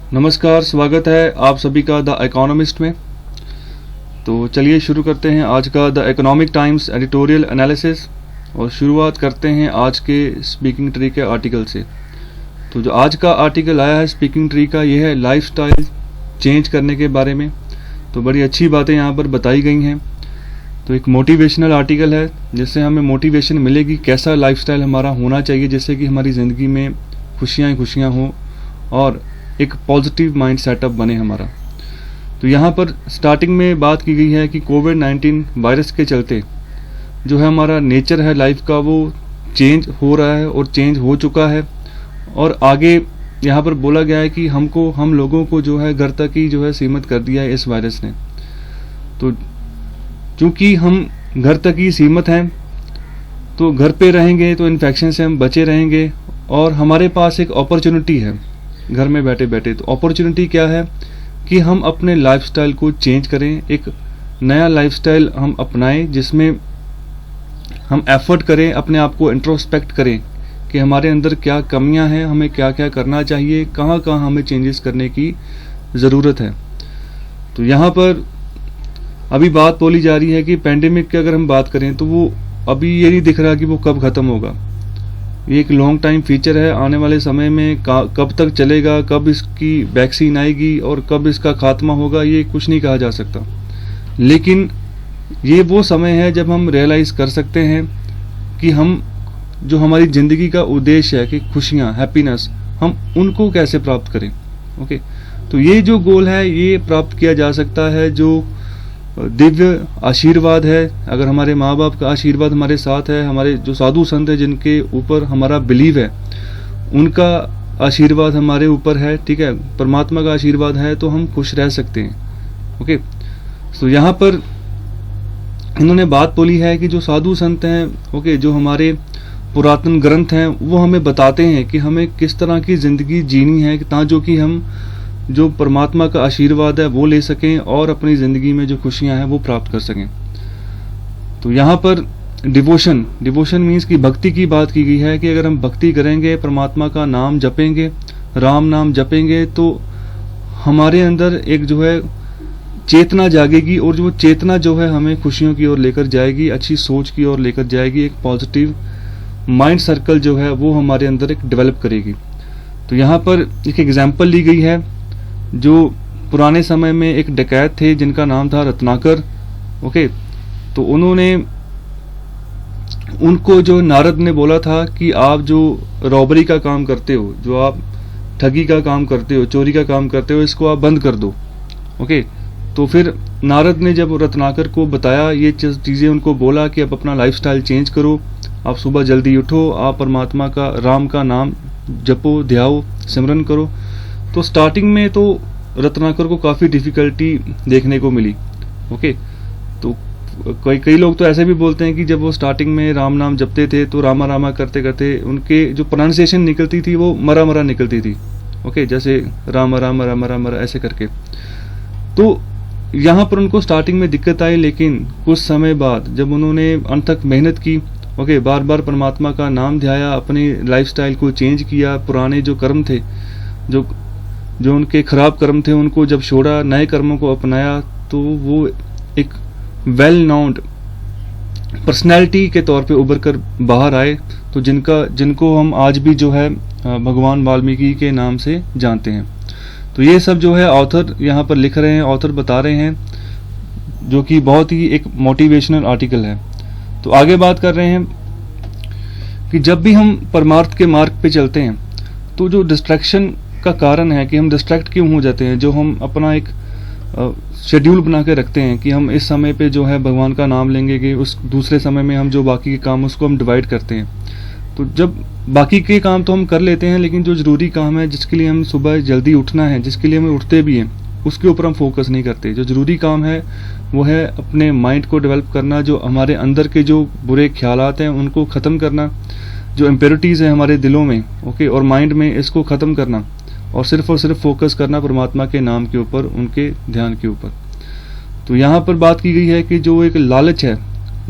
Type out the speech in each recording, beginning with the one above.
नमस्कार, स्वागत है आप सभी का द इकोनॉमिस्ट में। तो चलिए शुरू करते हैं आज का the economic times editorial analysis और शुरुआत करते हैं आज के स्पीकिंग ट्री के आर्टिकल से। तो जो आज का आर्टिकल आया है स्पीकिंग ट्री का, यह है लाइफस्टाइल चेंज करने के बारे में। तो बड़ी अच्छी बातें यहाँ पर बताई गई हैं। तो एक मोटिवेशनल आर्टिकल है जिससे हमें मोटिवेशन मिलेगी कैसा लाइफस्टाइल हमारा होना चाहिए जिससे कि हमारी ज़िंदगी में खुशियाँ ही खुशियाँ हों और एक पॉजिटिव माइंड सेटअप बने हमारा। तो यहाँ पर स्टार्टिंग में बात की गई है कि कोविड-19 वायरस के चलते जो है हमारा नेचर है लाइफ का वो चेंज हो रहा है और चेंज हो चुका है। और आगे यहाँ पर बोला गया है कि हम लोगों को जो है घर तक ही जो है सीमित कर दिया है इस वायरस ने। तो चूँकि हम घर तक ही सीमित हैं तो घर पे रहेंगे तो इन्फेक्शन से हम बचे रहेंगे और हमारे पास एक अपॉर्चुनिटी है घर में बैठे बैठे। तो अपॉर्चुनिटी क्या है कि हम अपने लाइफस्टाइल को चेंज करें, एक नया लाइफस्टाइल हम अपनाएं जिसमें हम एफर्ट करें, अपने आप को इंट्रोस्पेक्ट करें कि हमारे अंदर क्या कमियां हैं, हमें क्या क्या करना चाहिए, कहाँ कहाँ हमें चेंजेस करने की ज़रूरत है। तो यहाँ पर अभी बात बोली जा रही है कि पैंडेमिक की अगर हम बात करें तो वो अभी ये नहीं दिख रहा कि वो कब ख़त्म होगा। ये एक लॉन्ग टाइम फीचर है, आने वाले समय में कब तक चलेगा, कब इसकी वैक्सीन आएगी और कब इसका खात्मा होगा, ये कुछ नहीं कहा जा सकता। लेकिन ये वो समय है जब हम रियलाइज़ कर सकते हैं कि हम जो हमारी ज़िंदगी का उद्देश्य है कि खुशियाँ, हैप्पीनेस, हम उनको कैसे प्राप्त करें। ओके, तो ये जो गोल है ये प्राप्त किया जा सकता है जो दिव्य आशीर्वाद है। अगर हमारे माँ बाप का आशीर्वाद हमारे साथ है, हमारे जो साधु संत है जिनके ऊपर हमारा बिलीव है उनका आशीर्वाद हमारे ऊपर है, ठीक है, परमात्मा का आशीर्वाद है, तो हम खुश रह सकते हैं। ओके, तो यहाँ पर इन्होंने बात बोली है कि जो साधु संत हैं, ओके, जो हमारे पुरातन ग्रंथ हैं वो हमें बताते हैं कि हमें किस तरह की ज़िंदगी जीनी है ताकि कि हम जो परमात्मा का आशीर्वाद है वो ले सकें और अपनी ज़िंदगी में जो खुशियां हैं वो प्राप्त कर सकें। तो यहाँ पर डिवोशन मीन्स कि भक्ति की बात की गई है कि अगर हम भक्ति करेंगे, परमात्मा का नाम जपेंगे, राम नाम जपेंगे, तो हमारे अंदर एक जो है चेतना जागेगी और जो चेतना जो है हमें खुशियों की ओर लेकर जाएगी, अच्छी सोच की ओर लेकर जाएगी, एक पॉजिटिव माइंड सर्कल जो है वो हमारे अंदर एक डेवलप करेगी। तो यहाँ पर एक एग्जाम्पल ली गई है जो पुराने समय में एक डकैत थे जिनका नाम था रत्नाकर। ओके, तो उनको जो नारद ने बोला था कि आप जो रॉबरी का काम करते हो, जो आप ठगी का काम करते हो, चोरी का काम करते हो, इसको आप बंद कर दो। ओके, तो फिर नारद ने जब रत्नाकर को बताया ये चीज़ें, उनको बोला कि आप अपना लाइफस्टाइल चेंज करो, आप सुबह जल्दी उठो, आप परमात्मा का, राम का नाम जपो, ध्याओ, सिमरन करो। तो स्टार्टिंग में तो रत्नाकर को काफ़ी डिफ़िकल्टी देखने को मिली। ओके, तो कई लोग तो ऐसे भी बोलते हैं कि जब वो स्टार्टिंग में राम नाम जपते थे तो रामा रामा करते करते उनके जो प्रोनाउंसिएशन निकलती थी वो मरा मरा निकलती थी। ओके, जैसे रामा रामा रामा रामा ऐसे करके। तो यहाँ पर उनको स्टार्टिंग में दिक्कत आई, लेकिन कुछ समय बाद जब उन्होंने अंत तक मेहनत की, ओके, बार बार परमात्मा का नाम ध्याया, अपनी लाइफस्टाइल को चेंज किया, पुराने जो कर्म थे, जो उनके खराब कर्म थे उनको जब छोड़ा, नए कर्मों को अपनाया, तो वो एक वेल नोन्ड पर्सनैलिटी के तौर पे उभर कर बाहर आए। तो जिनको हम आज भी जो है भगवान वाल्मीकि के नाम से जानते हैं। तो ये सब जो है ऑथर यहाँ पर लिख रहे हैं, ऑथर बता रहे हैं, जो कि बहुत ही एक मोटिवेशनल आर्टिकल है। तो आगे बात कर रहे हैं कि जब भी हम परमार्थ के मार्ग पे चलते हैं तो जो डिस्ट्रैक्शन का कारण है कि हम डिस्ट्रैक्ट क्यों हो जाते हैं, जो हम अपना एक शेड्यूल बना के रखते हैं कि हम इस समय पे जो है भगवान का नाम लेंगे, कि उस दूसरे समय में हम जो बाकी के काम उसको हम डिवाइड करते हैं। तो जब बाकी के काम तो हम कर लेते हैं, लेकिन जो ज़रूरी काम है जिसके लिए हम सुबह जल्दी उठना है, जिसके लिए हमें उठते भी हैं, उसके ऊपर हम फोकस नहीं करते। जो ज़रूरी काम है वो है अपने माइंड को डेवलप करना, जो हमारे अंदर के जो बुरे ख्यालात हैं उनको ख़त्म करना, जो इम्प्योरिटीज़ है हमारे दिलों में, ओके, और माइंड में, इसको ख़त्म करना और सिर्फ फोकस करना परमात्मा के नाम के ऊपर, उनके ध्यान के ऊपर। तो यहाँ पर बात की गई है कि जो एक लालच है,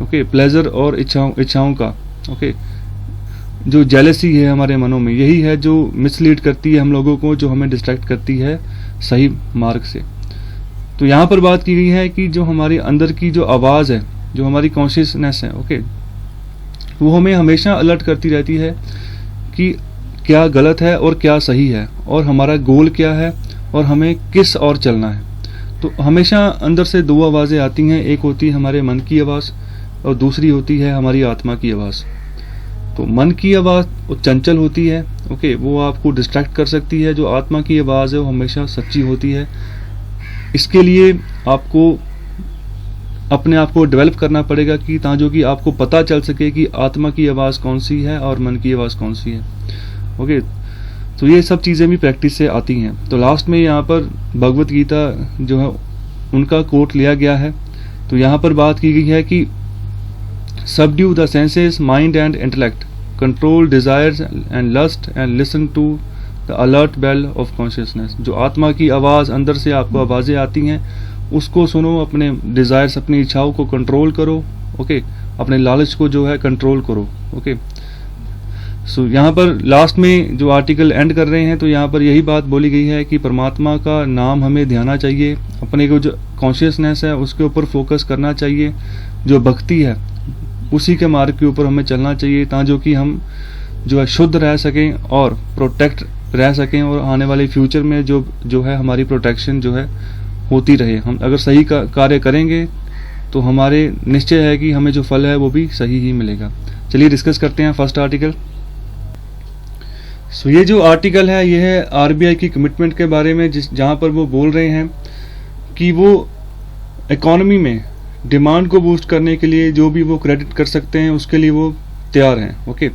ओके, प्लेजर और इच्छाओं का, ओके, जो जेलसी है हमारे मनों में, यही है जो मिसलीड करती है हम लोगों को, जो हमें डिस्ट्रैक्ट करती है सही मार्ग से। तो यहाँ पर बात की गई है कि जो हमारे अंदर की जो आवाज़ है, जो हमारी कॉन्शियसनेस है, ओके, वो हमें हमेशा अलर्ट करती रहती है कि क्या गलत है और क्या सही है, और हमारा गोल क्या है, और हमें किस और चलना है। तो हमेशा अंदर से दो आवाज़ें आती हैं, एक होती है हमारे मन की आवाज़ और दूसरी होती है हमारी आत्मा की आवाज़। तो मन की आवाज़ वो चंचल होती है, ओके, वो आपको डिस्ट्रैक्ट कर सकती है। जो आत्मा की आवाज़ है वो हमेशा सच्ची होती है। इसके लिए आपको अपने आप को डेवलप करना पड़ेगा कि ताकि कि आपको पता चल सके कि आत्मा की आवाज़ कौन सी है और मन की आवाज़ कौन सी है, ओके। तो ये सब चीज़ें भी प्रैक्टिस से आती हैं। तो लास्ट में यहाँ पर भगवत गीता जो है उनका कोट लिया गया है। तो यहाँ पर बात की गई है कि subdue the senses, mind and intellect, control desires and lust and listen to the alert bell of consciousness. जो आत्मा की आवाज़, अंदर से आपको आवाज़ें आती हैं, उसको सुनो, अपने डिज़ायर्स, अपनी इच्छाओं को कंट्रोल करो, ओके, अपने लालच को जो है कंट्रोल करो, ओके। सो यहाँ पर लास्ट में जो आर्टिकल एंड कर रहे हैं, तो यहाँ पर यही बात बोली गई है कि परमात्मा का नाम हमें ध्याना चाहिए, अपने को जो कॉन्शियसनेस है उसके ऊपर फोकस करना चाहिए, जो भक्ति है उसी के मार्ग के ऊपर हमें चलना चाहिए, ताकि कि हम जो है शुद्ध रह सकें और प्रोटेक्ट रह सकें, और आने वाले फ्यूचर में जो है हमारी प्रोटेक्शन जो है होती रहे। हम अगर सही कार्य करेंगे तो हमारे निश्चय है कि हमें जो फल है वो भी सही ही मिलेगा। चलिए डिस्कस करते हैं फर्स्ट आर्टिकल। सो ये जो आर्टिकल है ये है आरबीआई की कमिटमेंट के बारे में, जहाँ पर वो बोल रहे हैं कि वो इकोनॉमी में डिमांड को बूस्ट करने के लिए जो भी वो क्रेडिट कर सकते हैं उसके लिए वो तैयार हैं, ओके।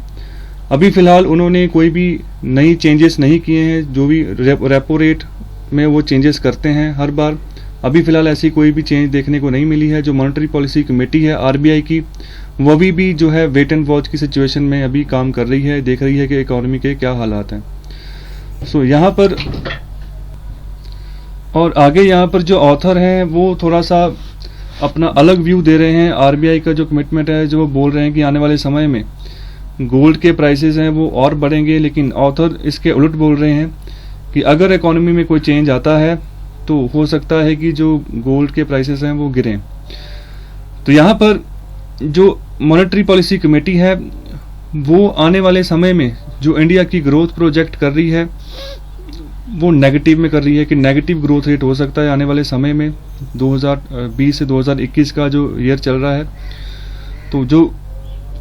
अभी फ़िलहाल उन्होंने कोई भी नई चेंजेस नहीं किए हैं। जो भी रेपो रेट में वो चेंजेस करते हैं हर बार, अभी फ़िलहाल ऐसी कोई भी चेंज देखने को नहीं मिली है। जो मॉनेटरी पॉलिसी कमेटी है आरबीआई की, वो भी जो है वेट एंड वॉच की सिचुएशन में अभी काम कर रही है, देख रही है कि इकोनॉमी के क्या हालात हैं। सो यहाँ पर और आगे यहाँ पर जो ऑथर हैं वो थोड़ा सा अपना अलग व्यू दे रहे हैं। आरबीआई का जो कमिटमेंट है, जो वो बोल रहे हैं कि आने वाले समय में गोल्ड के प्राइसेस हैं वो और बढ़ेंगे, लेकिन ऑथर इसके उलट बोल रहे हैं कि अगर इकोनॉमी में कोई चेंज आता है तो हो सकता है कि जो गोल्ड के प्राइसेस हैं वो गिरें। तो यहाँ पर जो मॉनेटरी पॉलिसी कमेटी है वो आने वाले समय में जो इंडिया की ग्रोथ प्रोजेक्ट कर रही है वो नेगेटिव में कर रही है, कि नेगेटिव ग्रोथ रेट हो सकता है आने वाले समय में। 2020 से 2021 का जो ईयर चल रहा है, तो जो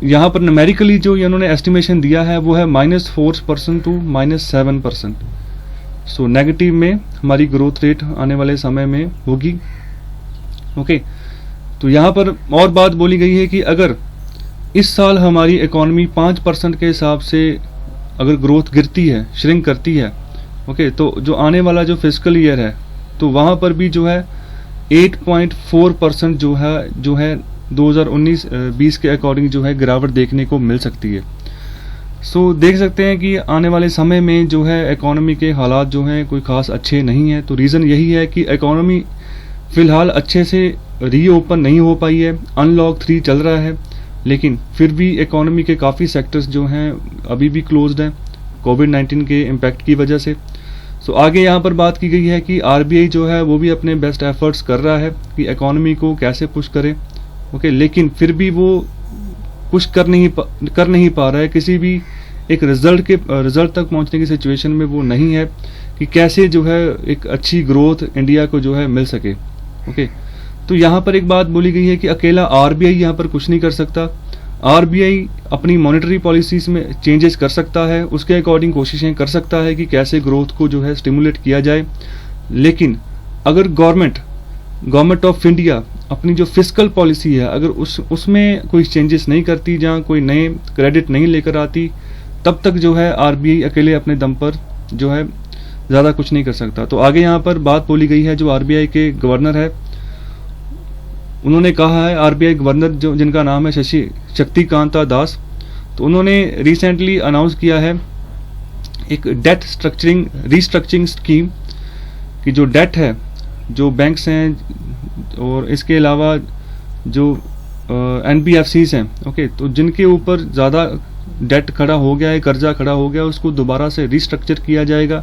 यहाँ पर न्यूमेरिकली जो इन्होंने एस्टिमेशन दिया है वो है -4% टू -7%। सो नेगेटिव में हमारी ग्रोथ रेट आने वाले समय में होगी, ओके। तो यहाँ पर और बात बोली गई है कि अगर इस साल हमारी इकोनॉमी 5% के हिसाब से अगर ग्रोथ गिरती है, श्रिंक करती है, ओके, तो जो आने वाला जो फिस्कल ईयर है तो वहाँ पर भी जो है 8.4% जो है 2019-20 के अकॉर्डिंग जो है गिरावट देखने को मिल सकती है। सो देख सकते हैं कि आने वाले समय में जो है इकोनॉमी के हालात जो हैं कोई खास अच्छे नहीं हैं। तो रीज़न यही है कि इकोनॉमी फ़िलहाल अच्छे से रीओपन नहीं हो पाई है, अनलॉक 3 चल रहा है, लेकिन फिर भी इकोनॉमी के काफ़ी सेक्टर्स जो हैं अभी भी क्लोज्ड हैं कोविड-19 के इम्पैक्ट की वजह से। सो आगे यहाँ पर बात की गई है कि आरबीआई जो है वो भी अपने बेस्ट एफर्ट्स कर रहा है कि इकोनॉमी को कैसे पुश करे, ओके, लेकिन फिर भी वो पुश कर नहीं पा रहा है। किसी भी एक रिजल्ट तक पहुँचने की सिचुएशन में वो नहीं है कि कैसे जो है एक अच्छी ग्रोथ इंडिया को जो है मिल सके, ओके। तो यहाँ पर एक बात बोली गई है कि अकेला आरबीआई यहाँ पर कुछ नहीं कर सकता। आरबीआई अपनी मॉनेटरी पॉलिसीज में चेंजेस कर सकता है, उसके अकॉर्डिंग कोशिशें कर सकता है कि कैसे ग्रोथ को जो है स्टिमुलेट किया जाए। लेकिन अगर गवर्नमेंट ऑफ इंडिया अपनी जो फिस्कल पॉलिसी है अगर उसमें कोई चेंजेस नहीं करती, जहाँ कोई नए क्रेडिट नहीं लेकर आती, तब तक जो है आरबीआई अकेले अपने दम पर जो है ज़्यादा कुछ नहीं कर सकता। तो आगे यहाँ पर बात बोली गई है, जो आरबीआई के गवर्नर है उन्होंने कहा है, आरबीआई गवर्नर जो जिनका नाम है शक्तिकांता दास, तो उन्होंने रिसेंटली अनाउंस किया है एक डेट रीस्ट्रक्चरिंग स्कीम कि जो डेट है जो बैंक्स हैं और इसके अलावा जो एनबीएफसीज हैं, ओके, तो जिनके ऊपर ज़्यादा डेट खड़ा हो गया है, कर्जा खड़ा हो गया, उसको दोबारा से रिस्ट्रक्चर किया जाएगा,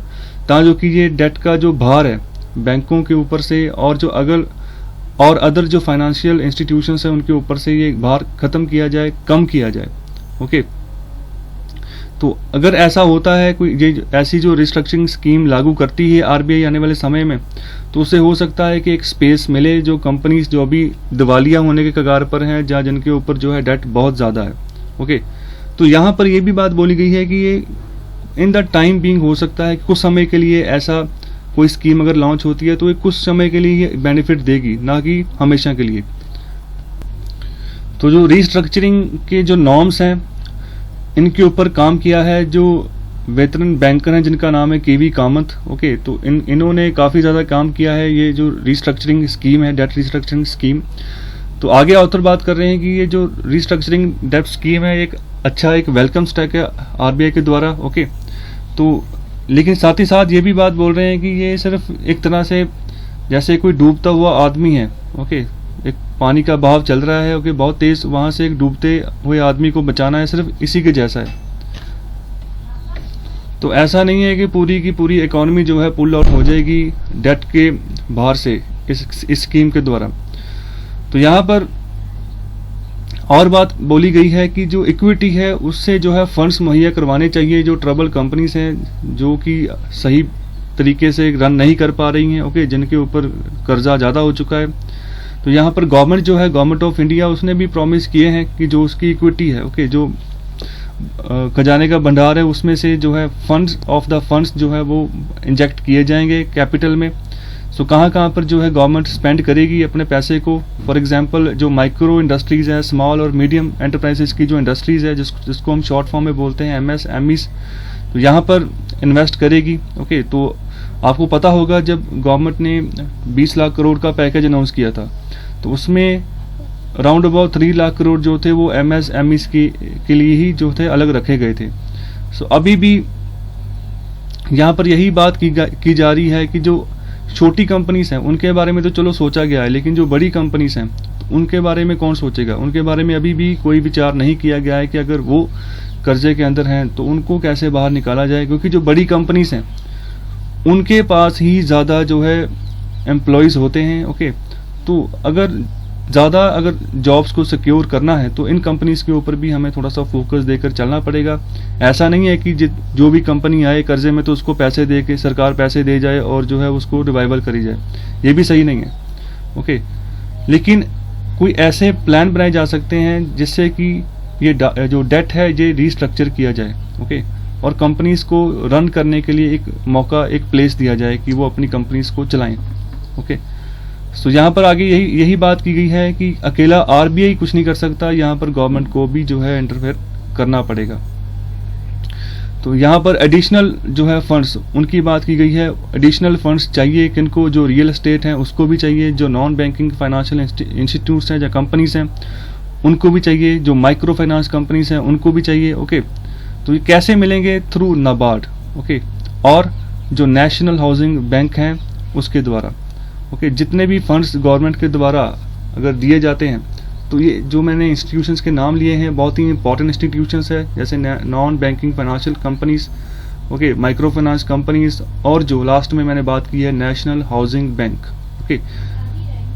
ताकि कि ये डेट का जो भार है बैंकों के ऊपर से और जो अदर जो फाइनेंशियल इंस्टीट्यूशंस हैं उनके ऊपर से ये भार खत्म किया जाए, कम किया जाए। ओके, तो अगर ऐसा होता है, कोई ये ऐसी जो रिस्ट्रक्चरिंग स्कीम लागू करती है आरबीआई आने वाले समय में, तो उससे हो सकता है कि एक स्पेस मिले जो कंपनीज जो अभी दिवालिया होने के कगार पर हैं, जहाँ जिनके ऊपर जो है डेट बहुत ज़्यादा है। ओके, तो यहाँ पर ये भी बात बोली गई है कि ये इन द टाइम बीइंग हो सकता है कि कुछ समय के लिए ऐसा कोई स्कीम अगर लॉन्च होती है तो ये कुछ समय के लिए ये बेनिफिट देगी, ना कि हमेशा के लिए। तो जो रिस्ट्रक्चरिंग के जो नॉर्म्स हैं इनके ऊपर काम किया है जो वेतरन बैंकर हैं जिनका नाम है केवी कामत। ओके, तो इन्होंने काफ़ी ज़्यादा काम किया है ये जो रिस्ट्रक्चरिंग स्कीम है, डेट रिस्ट्रक्चरिंग स्कीम। तो आगे ऑथर बात कर रहे हैं कि ये जो रिस्ट्रक्चरिंग डेट स्कीम है एक अच्छा एक वेलकम स्टेप है आरबीआई के द्वारा। ओके, तो लेकिन साथ ही साथ ये भी बात बोल रहे हैं कि ये सिर्फ एक तरह से जैसे कोई डूबता हुआ आदमी है। ओके, एक पानी का बहाव चल रहा है, ओके, बहुत तेज, वहां से एक डूबते हुए आदमी को बचाना है, सिर्फ इसी के जैसा है। तो ऐसा नहीं है कि पूरी की पूरी इकोनॉमी जो है पुल आउट हो जाएगी डेट के भार से इस स्कीम के द्वारा। तो यहाँ पर और बात बोली गई है कि जो इक्विटी है उससे जो है फंड्स मुहैया करवाने चाहिए जो ट्रबल कंपनीज हैं जो कि सही तरीके से रन नहीं कर पा रही हैं। ओके, जिनके ऊपर कर्जा ज़्यादा हो चुका है। तो यहाँ पर गवर्नमेंट जो है, गवर्नमेंट ऑफ इंडिया, उसने भी प्रॉमिस किए हैं कि जो उसकी इक्विटी है, ओके, जो खजाने का भंडार है उसमें से जो है फंड्स ऑफ द फंड्स जो है वो इंजेक्ट किए जाएंगे कैपिटल में। सो कहाँ कहाँ पर जो है गवर्नमेंट स्पेंड करेगी अपने पैसे को। फॉर एग्जांपल जो माइक्रो इंडस्ट्रीज़ हैं, स्मॉल और मीडियम एंटरप्राइजेस की जो इंडस्ट्रीज़ है जिसको हम शॉर्ट फॉर्म में बोलते हैं MSMEs, तो यहाँ पर इन्वेस्ट करेगी। ओके, तो आपको पता होगा जब गवर्नमेंट ने 20 लाख करोड़ का पैकेज अनाउंस किया था तो उसमें राउंड अबाउट 3 लाख करोड़ जो थे वो MSMEs के लिए ही जो थे अलग रखे गए थे। सो अभी भी यहाँ पर यही बात की जा रही है कि जो छोटी कंपनीज हैं उनके बारे में तो चलो सोचा गया है, लेकिन जो बड़ी कंपनीज हैं उनके बारे में कौन सोचेगा। उनके बारे में अभी भी कोई विचार नहीं किया गया है कि अगर वो कर्जे के अंदर हैं तो उनको कैसे बाहर निकाला जाए, क्योंकि जो बड़ी कंपनीज हैं उनके पास ही ज़्यादा जो है एम्प्लॉयज़ होते हैं। ओके, तो अगर जॉब्स को सिक्योर करना है तो इन कंपनीज के ऊपर भी हमें थोड़ा सा फोकस देकर चलना पड़ेगा। ऐसा नहीं है कि जो भी कंपनी आए कर्जे में तो उसको पैसे दे के सरकार पैसे दे जाए और जो है उसको रिवाइवल करी जाए, ये भी सही नहीं है। ओके, लेकिन कोई ऐसे प्लान बनाए जा सकते हैं जिससे कि ये जो डेट है ये रिस्ट्रक्चर किया जाए। ओके, और कंपनीज को रन करने के लिए एक मौका, एक प्लेस दिया जाए कि वो अपनी कंपनीज को चलाएं। ओके, तो यहाँ पर आगे यही बात की गई है कि अकेला आरबीआई कुछ नहीं कर सकता, यहाँ पर गवर्नमेंट को भी जो है इंटरफेयर करना पड़ेगा। तो यहाँ पर एडिशनल जो है फंड्स उनकी बात की गई है। एडिशनल फंड्स चाहिए किनको, जो रियल एस्टेट हैं उसको भी चाहिए, जो नॉन बैंकिंग फाइनेंशियल इंस्टीट्यूट्स हैं या कंपनीज हैं उनको भी चाहिए, जो माइक्रो फाइनेंस कंपनीज हैं उनको भी चाहिए। ओके, तो ये कैसे मिलेंगे? थ्रू नाबार्ड। ओके, और जो नेशनल हाउसिंग बैंक हैं उसके द्वारा। ओके, जितने भी फंड्स गवर्नमेंट के द्वारा अगर दिए जाते हैं तो ये जो मैंने इंस्टीट्यूशंस के नाम लिए हैं बहुत ही इंपॉर्टेंट इंस्टीट्यूशंस है, जैसे non banking financial companies, okay, micro finance companies, और जो लास्ट में मैंने बात की है नेशनल हाउसिंग बैंक। ओके,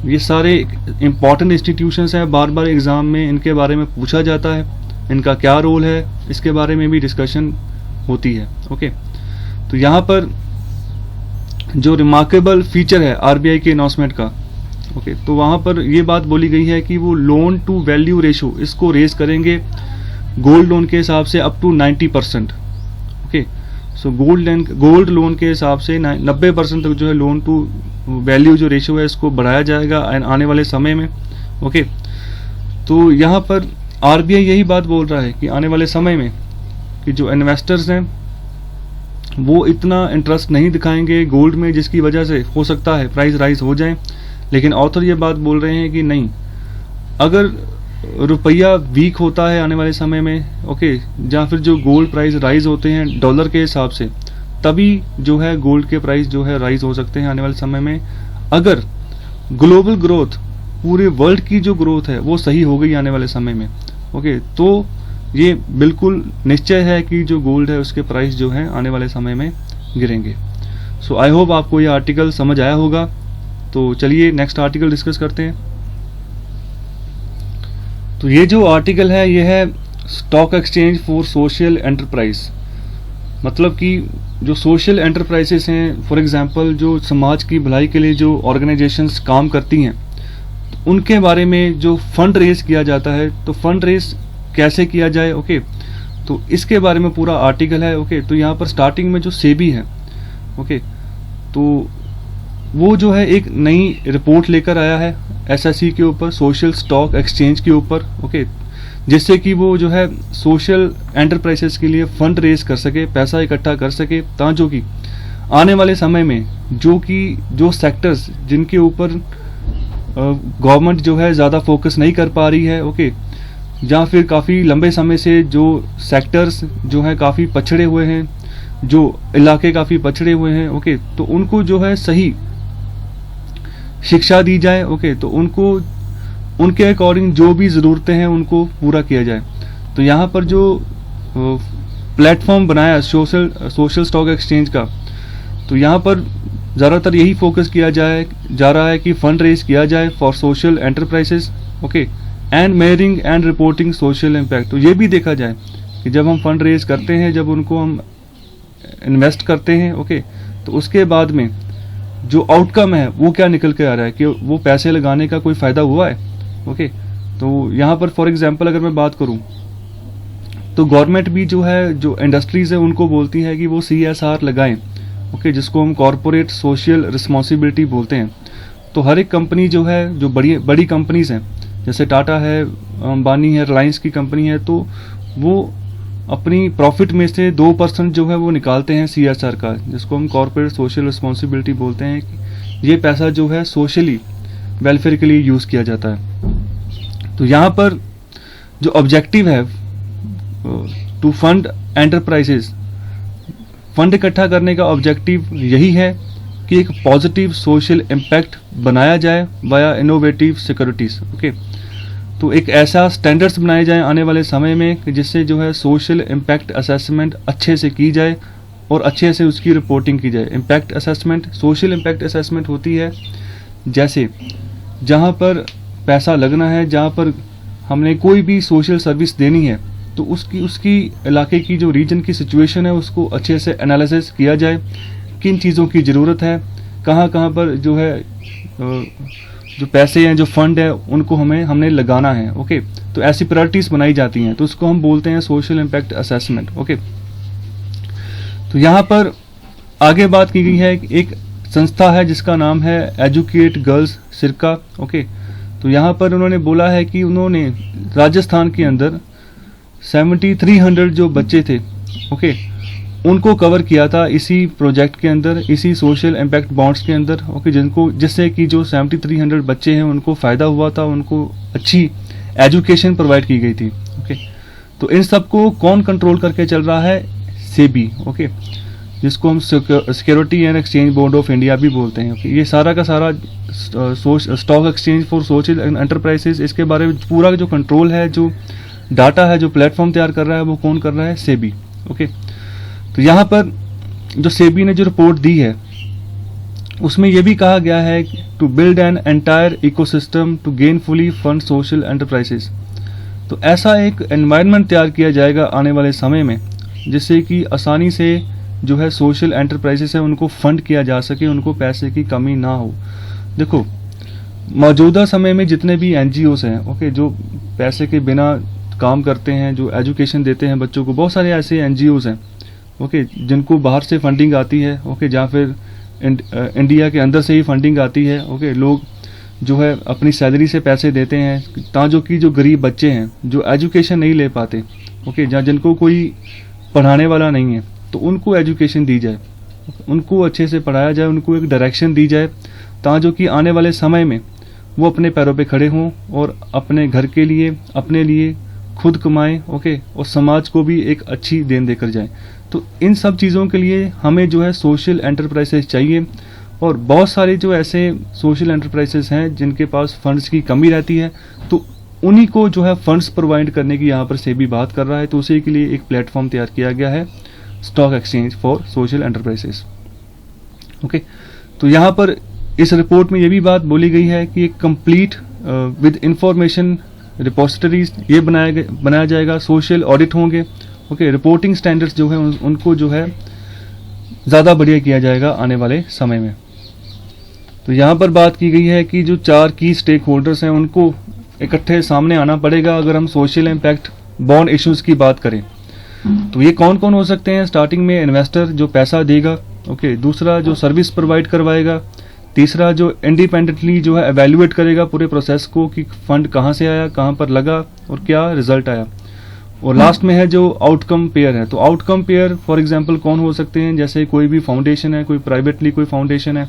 ये सारे इंपॉर्टेंट इंस्टीट्यूशंस हैं, बार बार एग्जाम में इनके बारे में पूछा जाता है, इनका क्या रोल है इसके बारे में भी डिस्कशन होती है। ओके, तो यहाँ पर जो रिमार्केबल फीचर है आरबीआई के अनाउंसमेंट का, ओके, तो वहाँ पर ये बात बोली गई है कि वो लोन टू वैल्यू रेशो इसको रेज करेंगे गोल्ड लोन के हिसाब से up to 90%। Okay, so gold loan के हिसाब से 90% तक जो है लोन टू वैल्यू जो रेशो है इसको बढ़ाया जाएगा आने वाले समय में। ओके, तो यहाँ पर आरबीआई यही बात बोल रहा है कि आने वाले समय में कि जो इन्वेस्टर्स हैं वो इतना इंटरेस्ट नहीं दिखाएंगे गोल्ड में, जिसकी वजह से हो सकता है प्राइस राइज हो जाए। लेकिन ऑथर ये बात बोल रहे हैं कि नहीं, अगर रुपया वीक होता है आने वाले समय में, ओके, या फिर जो गोल्ड प्राइस राइज होते हैं डॉलर के हिसाब से, तभी जो है गोल्ड के प्राइस जो है राइज हो सकते हैं आने वाले समय में। अगर ग्लोबल ग्रोथ, पूरे वर्ल्ड की जो ग्रोथ है वो सही हो गई आने वाले समय में, ओके, तो ये बिल्कुल निश्चय है कि जो गोल्ड है उसके प्राइस जो है आने वाले समय में गिरेंगे। सो आई होप आपको ये आर्टिकल समझ आया होगा। तो चलिए नेक्स्ट आर्टिकल डिस्कस करते हैं। तो ये जो आर्टिकल है ये है stock exchange for social enterprise. मतलब कि जो सोशल एंटरप्राइजेस हैं, फॉर एग्जांपल जो समाज की भलाई के लिए जो ऑर्गेनाइजेशंस काम करती हैं, तो उनके बारे में जो फंड रेज किया जाता है, तो फंड रेज कैसे किया जाए, ओके, तो इसके बारे में पूरा आर्टिकल है। ओके, तो यहाँ पर स्टार्टिंग में जो सेबी है, ओके, तो वो जो है एक नई रिपोर्ट लेकर आया है एसएससी के ऊपर, सोशल स्टॉक एक्सचेंज के ऊपर, ओके, जिससे कि वो जो है सोशल एंटरप्राइजेस के लिए फंड रेज कर सके, पैसा इकट्ठा कर सके, ताकि कि आने वाले समय में जो सेक्टर्स जिनके ऊपर गवर्नमेंट जो है ज़्यादा फोकस नहीं कर पा रही है, ओके, या फिर काफ़ी लंबे समय से जो सेक्टर्स जो है काफ़ी पछड़े हुए हैं, जो इलाके काफ़ी पछड़े हुए हैं, ओके, तो उनको जो है सही शिक्षा दी जाए, ओके, तो उनको उनके अकॉर्डिंग जो भी ज़रूरतें हैं उनको पूरा किया जाए। तो यहाँ पर जो प्लेटफॉर्म बनाया सोशल स्टॉक एक्सचेंज का, तो यहाँ पर ज़्यादातर यही फोकस किया जा रहा है कि फंड रेज किया जाए for social enterprises, okay, and measuring and reporting social impact. तो ये भी देखा जाए कि जब हम फंड रेज करते हैं, जब उनको हम इन्वेस्ट करते हैं, ओके, तो उसके बाद में जो आउटकम है वो क्या निकल के आ रहा है, कि वो पैसे लगाने का कोई फ़ायदा हुआ है, ओके। तो यहाँ पर फॉर एग्जांपल अगर मैं बात करूँ तो गवर्नमेंट भी जो है, जो इंडस्ट्रीज़ है उनको बोलती है कि वो CSR लगाएं, ओके, जिसको हम कॉरपोरेट सोशल रिस्पॉन्सिबिलिटी बोलते हैं। तो हर एक कंपनी जो है, जो बड़ी कंपनीज़ हैं, जैसे टाटा है, अंबानी है, रिलायंस की कंपनी है, तो वो अपनी प्रॉफिट में से 2% जो है वो निकालते हैं CSR का, जिसको हम कॉर्पोरेट सोशल रिस्पॉन्सिबिलिटी बोलते हैं। कि ये पैसा जो है सोशली वेलफेयर के लिए यूज़ किया जाता है। तो यहाँ पर जो ऑब्जेक्टिव है टू फंड एंटरप्राइजेस, फंड इकट्ठा करने का ऑब्जेक्टिव यही है कि एक पॉजिटिव सोशल इम्पैक्ट बनाया जाए वाया इनोवेटिव सिक्योरिटीज़, ओके। तो एक ऐसा स्टैंडर्ड्स बनाए जाएं आने वाले समय में कि जिससे जो है सोशल इम्पैक्ट असेसमेंट अच्छे से की जाए और अच्छे से उसकी रिपोर्टिंग की जाए। Impact assessment, social impact assessment होती है जैसे जहाँ पर पैसा लगना है, जहाँ पर हमने कोई भी सोशल सर्विस देनी है, तो उसकी इलाके की जो रीजन की सिचुएशन है उसको अच्छे से एनालिसिस किया जाए, किन चीज़ों की ज़रूरत है, कहाँ पर जो है जो पैसे हैं, जो फंड है, उनको हमने लगाना है, ओके। तो ऐसी प्रायोरिटीज़ बनाई जाती हैं, तो उसको हम बोलते हैं सोशल इम्पैक्ट असेसमेंट, ओके। तो यहाँ पर आगे बात की गई है, एक संस्था है जिसका नाम है एजुकेट गर्ल्स सिरका, ओके। तो यहाँ पर उन्होंने बोला है कि उन्होंने राजस्थान के अंदर 7300 जो बच्चे थे, ओके, उनको कवर किया था इसी प्रोजेक्ट के अंदर, इसी सोशल इम्पैक्ट बॉन्ड्स के अंदर, ओके, जिससे कि जो 7300 बच्चे हैं उनको फ़ायदा हुआ था, उनको अच्छी एजुकेशन प्रोवाइड की गई थी, ओके। तो इन सब को कौन कंट्रोल करके चल रहा है? सेबी, ओके, जिसको हम security and exchange board of India भी बोलते हैं, ओके। ये सारा का सारा stock exchange for social enterprises, इसके बारे में पूरा जो कंट्रोल है, जो डाटा है, जो प्लेटफॉर्म तैयार कर रहा है, वो कौन कर रहा है? सेबी, ओके। तो यहाँ पर जो सेबी ने जो रिपोर्ट दी है उसमें यह भी कहा गया है to build an entire ecosystem to gain fully fund social enterprises. तो ऐसा एक एनवायरनमेंट तैयार किया जाएगा आने वाले समय में जिससे कि आसानी से जो है सोशल एंटरप्राइजेस है उनको फंड किया जा सके, उनको पैसे की कमी ना हो। देखो, मौजूदा समय में जितने भी NGOs हैं, ओके, जो पैसे के बिना काम करते हैं, जो एजुकेशन देते हैं बच्चों को, बहुत सारे ऐसे NGOs हैं, ओके, जिनको बाहर से फंडिंग आती है, ओके, या फिर इंडिया के अंदर से ही फंडिंग आती है, ओके। लोग जो है अपनी सैलरी से पैसे देते हैं ताकि जो गरीब बच्चे हैं जो एजुकेशन नहीं ले पाते, ओके, जहाँ जिनको कोई पढ़ाने वाला नहीं है, तो उनको एजुकेशन दी जाए, उनको अच्छे से पढ़ाया जाए, उनको एक डायरेक्शन दी जाए ताकि आने वाले समय में वो अपने पैरों पे खड़े हों और अपने घर के लिए, अपने लिए खुद कमाएं, ओके, और समाज को भी एक अच्छी देन देकर जाएं। तो इन सब चीज़ों के लिए हमें जो है सोशल एंटरप्राइजेस चाहिए, और बहुत सारे जो ऐसे सोशल एंटरप्राइजेस हैं जिनके पास फंड्स की कमी रहती है, तो उन्हीं को जो है फंड्स प्रोवाइड करने की यहाँ पर सेबी बात कर रहा है। तो उसी के लिए एक प्लेटफॉर्म तैयार किया गया है, stock exchange for social enterprises. Okay, तो यहाँ पर इस रिपोर्ट में ये भी बात बोली गई है कि एक कंप्लीट विद इंफॉर्मेशन रिपोजिटरीज ये बनाया जाएगा, सोशल ऑडिट होंगे। ओके, रिपोर्टिंग स्टैंडर्ड्स जो है उनको जो है ज़्यादा बढ़िया किया जाएगा आने वाले समय में। तो यहाँ पर बात की गई है कि जो 4 की स्टेक होल्डर्स हैं उनको इकट्ठे सामने आना पड़ेगा अगर हम सोशल इम्पैक्ट बॉन्ड इश्यूज की बात करें। तो ये कौन कौन हो सकते हैं? स्टार्टिंग में इन्वेस्टर जो पैसा देगा, ओके, दूसरा जो सर्विस प्रोवाइड करवाएगा, तीसरा जो इंडिपेंडेंटली जो है एवेल्युएट करेगा पूरे प्रोसेस को कि फंड कहाँ से आया, कहाँ पर लगा और क्या रिजल्ट आया, और लास्ट में है जो आउटकम पेयर है। तो आउटकम पेयर फॉर एग्जांपल कौन हो सकते हैं? जैसे कोई भी फाउंडेशन है, कोई प्राइवेटली कोई फाउंडेशन है,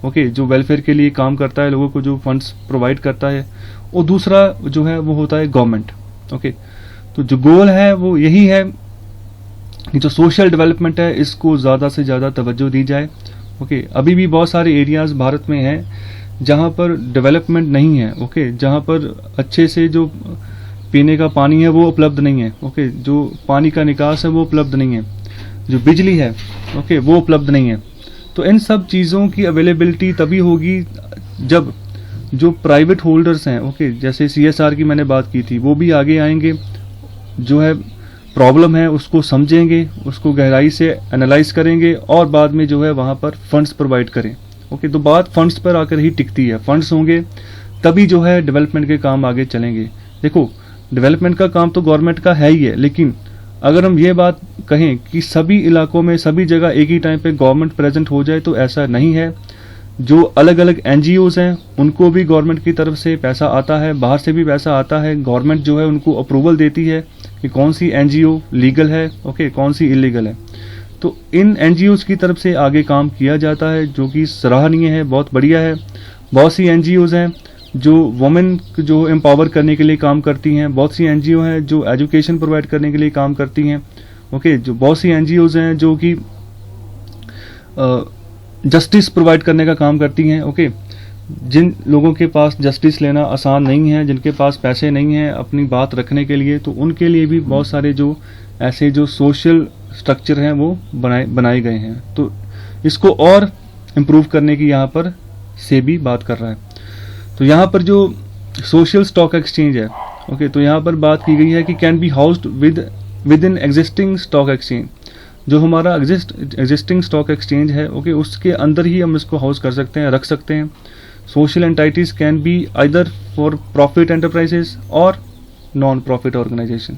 ओके, जो वेलफेयर के लिए काम करता है, लोगों को जो फंड्स प्रोवाइड करता है, और दूसरा जो है वो होता है गवर्नमेंट। ओके, तो जो गोल है वो यही है कि जो सोशल डेवलपमेंट है इसको ज़्यादा से ज़्यादा तवज्जो दी जाए। ओके, अभी भी बहुत सारे एरियाज भारत में हैं जहाँ पर डेवलपमेंट नहीं है। ओके, जहाँ पर अच्छे से जो पीने का पानी है वो उपलब्ध नहीं है। ओके, जो पानी का निकास है वो उपलब्ध नहीं है, जो बिजली है ओके वो उपलब्ध नहीं है। तो इन सब चीज़ों की अवेलेबिलिटी तभी होगी जब जो प्राइवेट होल्डर्स हैं, ओके, जैसे CSR की मैंने बात की थी, वो भी आगे आएंगे, जो है प्रॉब्लम है उसको समझेंगे, उसको गहराई से एनालाइज करेंगे और बाद में जो है वहाँ पर फंड्स प्रोवाइड करें। ओके, तो बात फंड्स पर आकर ही टिकती है। फंड्स होंगे तभी जो है डेवलपमेंट के काम आगे चलेंगे। देखो, डेवलपमेंट का काम तो गवर्नमेंट का है ही है, लेकिन अगर हम ये बात कहें कि सभी इलाकों में सभी जगह एक ही टाइम पे गवर्नमेंट प्रेजेंट हो जाए, तो ऐसा नहीं है। जो अलग अलग NGOs हैं उनको भी गवर्नमेंट की तरफ से पैसा आता है, बाहर से भी पैसा आता है। गवर्नमेंट जो है उनको अप्रूवल देती है कि कौन सी NGO लीगल है, ओके, कौन सी इलीगल है। तो इन NGOs की तरफ से आगे काम किया जाता है, जो कि सराहनीय है, बहुत बढ़िया है। बहुत सी NGOs हैं जो वुमेन जो एम्पावर करने के लिए काम करती हैं, बहुत सी NGO हैं जो एजुकेशन प्रोवाइड करने के लिए काम करती हैं। ओके, जो बहुत सी NGOs हैं जो कि जस्टिस प्रोवाइड करने का काम करती हैं। ओके, जिन लोगों के पास जस्टिस लेना आसान नहीं है, जिनके पास पैसे नहीं हैं अपनी बात रखने के लिए, तो उनके लिए भी बहुत सारे जो ऐसे जो सोशल स्ट्रक्चर हैं वो बनाए गए हैं। तो इसको और इम्प्रूव करने की यहाँ पर सेबी बात कर रहा है। तो यहाँ पर जो सोशल स्टॉक एक्सचेंज है, ओके, तो यहाँ पर बात की गई है कि can be housed with in existing stock exchange. जो हमारा एग्जिस्टिंग स्टॉक एक्सचेंज है, ओके, उसके अंदर ही हम इसको हाउस कर सकते हैं, रख सकते हैं। Social entities can be either for profit enterprises और नॉन प्रॉफिट ऑर्गेनाइजेशन।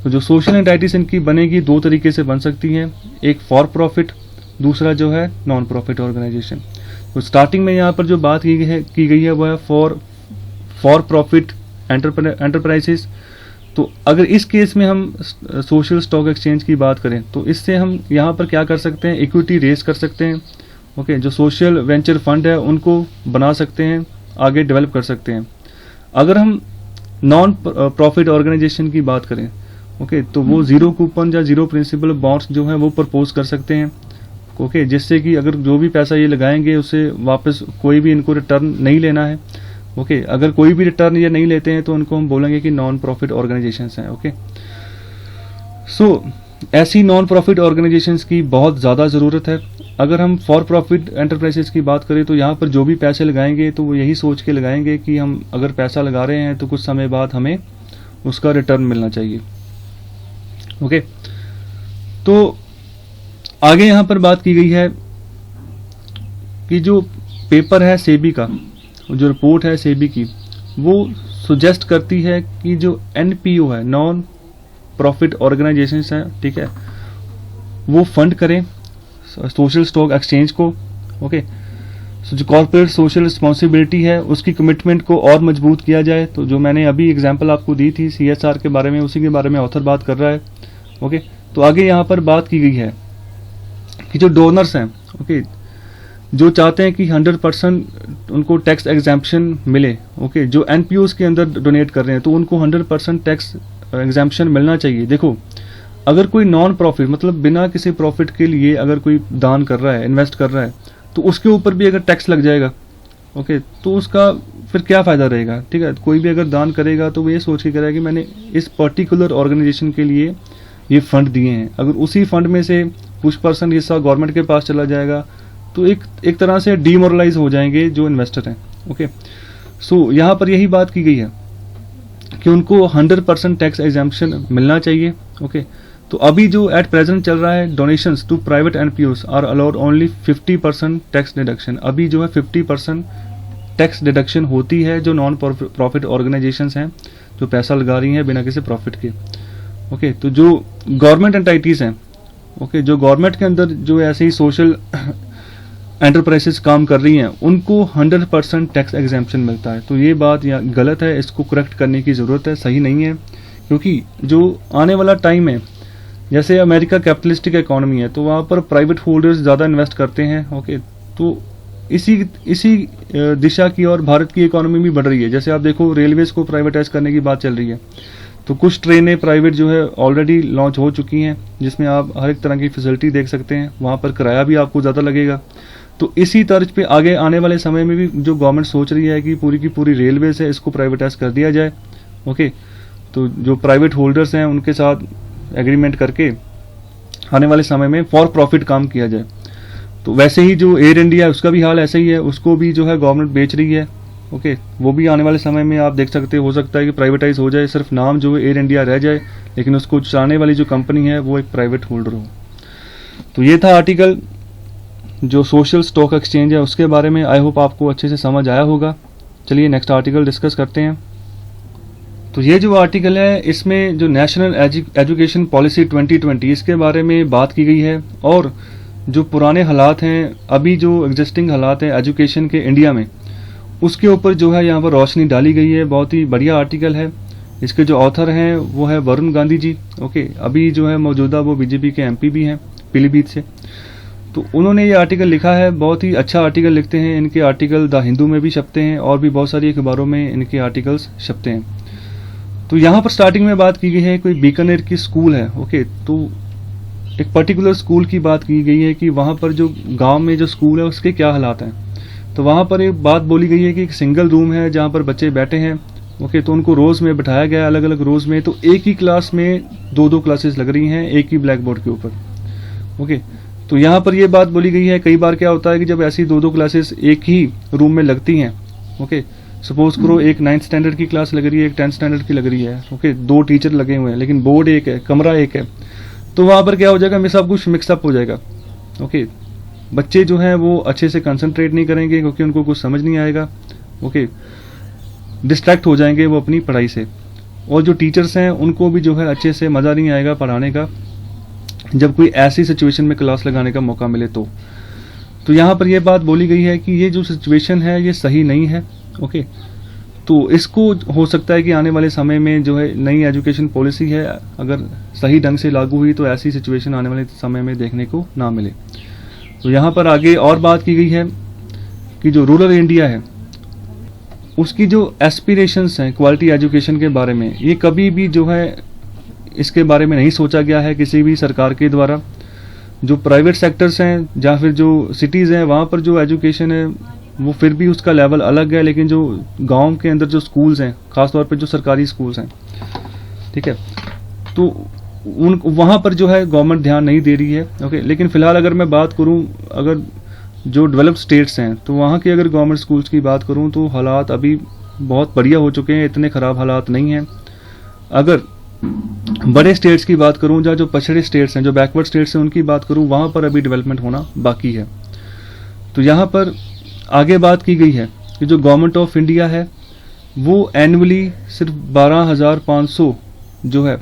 तो जो सोशल एंटाइटीज इनकी बनेगी 2 तरीके से बन सकती हैं, एक फॉर प्रॉफिट, दूसरा जो है नॉन प्रॉफिट ऑर्गेनाइजेशन। तो स्टार्टिंग में यहाँ पर जो बात की गई है वो है फॉर प्रॉफिट एंटरप्राइजेस। तो अगर इस केस में हम सोशल स्टॉक एक्सचेंज की बात करें तो इससे हम यहाँ पर क्या कर सकते हैं, इक्विटी रेज कर सकते हैं। ओके, जो सोशल वेंचर फंड है उनको बना सकते हैं, आगे डेवलप कर सकते हैं। अगर हम नॉन प्रॉफिट ऑर्गेनाइजेशन की बात करें, ओके, तो वो जीरो कूपन या जीरो प्रिंसिपल बॉन्ड्स जो है वो प्रपोज कर सकते हैं। ओके, जिससे कि अगर जो भी पैसा ये लगाएंगे उसे वापस कोई भी इनको रिटर्न नहीं लेना है। ओके, अगर कोई भी रिटर्न ये नहीं लेते हैं तो उनको हम बोलेंगे कि नॉन प्रॉफिट ऑर्गेनाइजेशंस हैं। ओके, सो ऐसी नॉन प्रॉफिट ऑर्गेनाइजेशंस की बहुत ज़्यादा ज़रूरत है। अगर हम फॉर प्रॉफिट एंटरप्राइजेस की बात करें तो यहाँ पर जो भी पैसे लगाएंगे तो वो यही सोच के लगाएंगे कि हम अगर पैसा लगा रहे हैं तो कुछ समय बाद हमें उसका रिटर्न मिलना चाहिए। ओके, तो आगे यहाँ पर बात की गई है कि जो पेपर है सेबी का, जो रिपोर्ट है सेबी की, वो सुजेस्ट करती है कि जो NPO है, नॉन प्रॉफिट ऑर्गेनाइजेशंस हैं, ठीक है, वो फंड करें सोशल स्टॉक एक्सचेंज को। ओके, सो जो कॉर्पोरेट सोशल रिस्पॉन्सिबिलिटी है उसकी कमिटमेंट को और मजबूत किया जाए। तो जो मैंने अभी एग्जांपल आपको दी थी CSR के बारे में, उसी के बारे में ऑथर बात कर रहा है। ओके, तो आगे यहाँ पर बात की गई है कि जो डोनर्स हैं, ओके, जो चाहते हैं कि 100% उनको टैक्स एग्जैम्पशन मिले, ओके, जो NPOs के अंदर डोनेट कर रहे हैं तो उनको 100% टैक्स एग्जैम्पशन मिलना चाहिए। देखो, अगर कोई नॉन प्रॉफिट मतलब बिना किसी प्रॉफिट के लिए अगर कोई दान कर रहा है, इन्वेस्ट कर रहा है, तो उसके ऊपर भी अगर टैक्स लग जाएगा ओके, तो उसका फिर क्या फ़ायदा रहेगा? ठीक है, कोई भी अगर दान करेगा तो वो ये सोच के करेगा कि मैंने इस पर्टिकुलर ऑर्गेनाइजेशन के लिए ये फंड दिए हैं। अगर उसी फंड में से कुछ % हिस्सा गवर्नमेंट के पास चला जाएगा तो एक तरह से डीमोरलाइज हो जाएंगे जो इन्वेस्टर हैं। ओके, सो यहाँ पर यही बात की गई है कि उनको 100% टैक्स एग्जाम्पशन मिलना चाहिए। ओके, तो अभी जो एट प्रेजेंट चल रहा है, donations to private NPOs are allowed only 50% tax deduction. अभी जो है 50% टैक्स डिडक्शन होती है जो नॉन प्रॉफिट ऑर्गेनाइजेशंस हैं जो पैसा लगा रही हैं बिना किसी प्रॉफिट के। ओके, तो जो गवर्नमेंट एंटाइटीज हैं, ओके, जो गवर्नमेंट के अंदर जो ऐसे ही सोशल एंटरप्राइजेस काम कर रही हैं, उनको 100% टैक्स एग्जाम्पशन मिलता है। तो ये बात यहाँ गलत है, इसको करेक्ट करने की ज़रूरत है, सही नहीं है। क्योंकि जो आने वाला टाइम है, जैसे अमेरिका कैपिटलिस्टिक इकोनॉमी है, तो वहाँ पर प्राइवेट होल्डर्स ज़्यादा इन्वेस्ट करते हैं। ओके, तो इसी दिशा की और भारत की इकोनॉमी भी बढ़ रही है। जैसे आप देखो, रेलवेज को प्राइवेटाइज करने की बात चल रही है, तो कुछ ट्रेनें प्राइवेट जो है ऑलरेडी लॉन्च हो चुकी हैं, जिसमें आप हर एक तरह की फैसिलिटी देख सकते हैं। वहाँ पर किराया भी आपको ज़्यादा लगेगा। तो इसी तर्ज पे आगे आने वाले समय में भी जो गवर्नमेंट सोच रही है कि पूरी की पूरी रेलवेज है, इसको प्राइवेटाइज कर दिया जाए। ओके, तो जो प्राइवेट होल्डर्स हैं उनके साथ एग्रीमेंट करके आने वाले समय में फॉर प्रॉफिट काम किया जाए। तो वैसे ही जो एयर इंडिया है, उसका भी हाल ऐसा ही है, उसको भी जो है गवर्नमेंट बेच रही है। ओके, वो भी आने वाले समय में आप देख सकते हो सकता है कि प्राइवेटाइज हो जाए, सिर्फ नाम जो है एयर इंडिया रह जाए, लेकिन उसको चलाने वाली जो कंपनी है वो एक प्राइवेट होल्डर हो। तो ये था आर्टिकल जो सोशल स्टॉक एक्सचेंज है उसके बारे में। आई होप आपको अच्छे से समझ आया होगा। चलिए नेक्स्ट आर्टिकल डिस्कस करते हैं। तो ये जो आर्टिकल है, इसमें जो नेशनल एजुकेशन पॉलिसी 2020 इसके बारे में बात की गई है, और जो पुराने हालात हैं, अभी जो एग्जिस्टिंग हालात हैं एजुकेशन के इंडिया में, उसके ऊपर जो है यहाँ पर रोशनी डाली गई है। बहुत ही बढ़िया आर्टिकल है। इसके जो ऑथर हैं वो है वरुण गांधी जी। ओके, अभी जो है मौजूदा वो बीजेपी के MP भी हैं पीलीभीत से। तो उन्होंने ये आर्टिकल लिखा है, बहुत ही अच्छा आर्टिकल लिखते हैं। इनके आर्टिकल द हिंदू में भी छपते हैं और भी बहुत सारी अखबारों में इनके आर्टिकल्स छपते हैं। तो यहाँ पर स्टार्टिंग में बात की गई है, कोई बीकानेर की स्कूल है। ओके, तो एक पर्टिकुलर स्कूल की बात की गई है कि वहाँ पर जो गांव में जो स्कूल है उसके क्या हालात हैं। तो वहाँ पर एक बात बोली गई है कि एक सिंगल रूम है जहाँ पर बच्चे बैठे हैं। ओके, तो उनको रोज़ में बिठाया गया है, अलग अलग रोज़ में। तो एक ही क्लास में दो क्लासेस लग रही हैं एक ही ब्लैक बोर्ड के ऊपर। ओके, तो यहाँ पर ये बात बोली गई है, कई बार क्या होता है कि जब ऐसी दो क्लासेस एक ही रूम में लगती हैं, ओके, सपोज करो एक 9th स्टैंडर्ड की क्लास लग रही है, एक 10th स्टैंडर्ड की लग रही है। ओके, 2 टीचर लगे हुए हैं लेकिन बोर्ड एक है, कमरा एक है, तो वहाँ पर क्या हो जाएगा, सब कुछ मिक्सअप हो जाएगा। ओके, बच्चे जो हैं वो अच्छे से कंसंट्रेट नहीं करेंगे क्योंकि उनको कुछ समझ नहीं आएगा। ओके, डिस्ट्रैक्ट हो जाएंगे वो अपनी पढ़ाई से, और जो टीचर्स हैं उनको भी जो है अच्छे से मज़ा नहीं आएगा पढ़ाने का, जब कोई ऐसी सिचुएशन में क्लास लगाने का मौका मिले तो यहाँ पर यह बात बोली गई है कि ये जो सिचुएशन है ये सही नहीं है। ओके, तो इसको हो सकता है कि आने वाले समय में जो है नई एजुकेशन पॉलिसी है, अगर सही ढंग से लागू हुई तो ऐसी सिचुएशन आने वाले समय में देखने को ना मिले। तो यहाँ पर आगे और बात की गई है कि जो रूरल इंडिया है उसकी जो एस्पिरेशंस हैं क्वालिटी एजुकेशन के बारे में, ये कभी भी जो है इसके बारे में नहीं सोचा गया है किसी भी सरकार के द्वारा। जो प्राइवेट सेक्टर्स हैं या फिर जो सिटीज़ हैं वहाँ पर जो एजुकेशन है वो फिर भी उसका लेवल अलग है, लेकिन जो गांव के अंदर जो स्कूल्स हैं, खासतौर पे जो सरकारी स्कूल्स हैं, ठीक है, तो उन वहाँ पर जो है गवर्नमेंट ध्यान नहीं दे रही है। ओके, लेकिन फिलहाल अगर मैं बात करूँ, अगर जो डेवलप्ड स्टेट्स हैं तो वहाँ की अगर गवर्नमेंट स्कूल्स की बात करूँ तो हालात अभी बहुत बढ़िया हो चुके हैं, इतने ख़राब हालात नहीं हैं। अगर बड़े स्टेट्स की बात करूँ या जो पछड़े स्टेट्स हैं, जो बैकवर्ड स्टेट्स हैं, उनकी बात करूँ, वहाँ पर अभी डेवलपमेंट होना बाकी है। तो यहाँ पर आगे बात की गई है कि जो गवर्नमेंट ऑफ इंडिया है वो एनुअली सिर्फ 12,500 जो है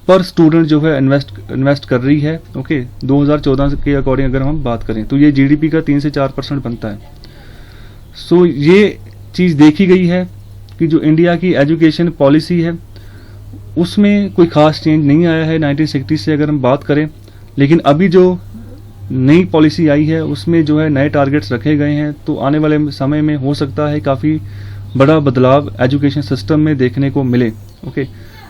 पर स्टूडेंट जो है इन्वेस्ट कर रही है। ओके, 2014 के अकॉर्डिंग अगर हम बात करें तो ये GDP का 3 से 4% बनता है। सो ये चीज़ देखी गई है कि जो इंडिया की एजुकेशन पॉलिसी है उसमें कोई ख़ास चेंज नहीं आया है 1960 से अगर हम बात करें, लेकिन अभी जो नई पॉलिसी आई है उसमें जो है नए टारगेट्स रखे गए हैं। तो आने वाले समय में हो सकता है काफ़ी बड़ा बदलाव एजुकेशन सिस्टम में देखने को मिले। ओके,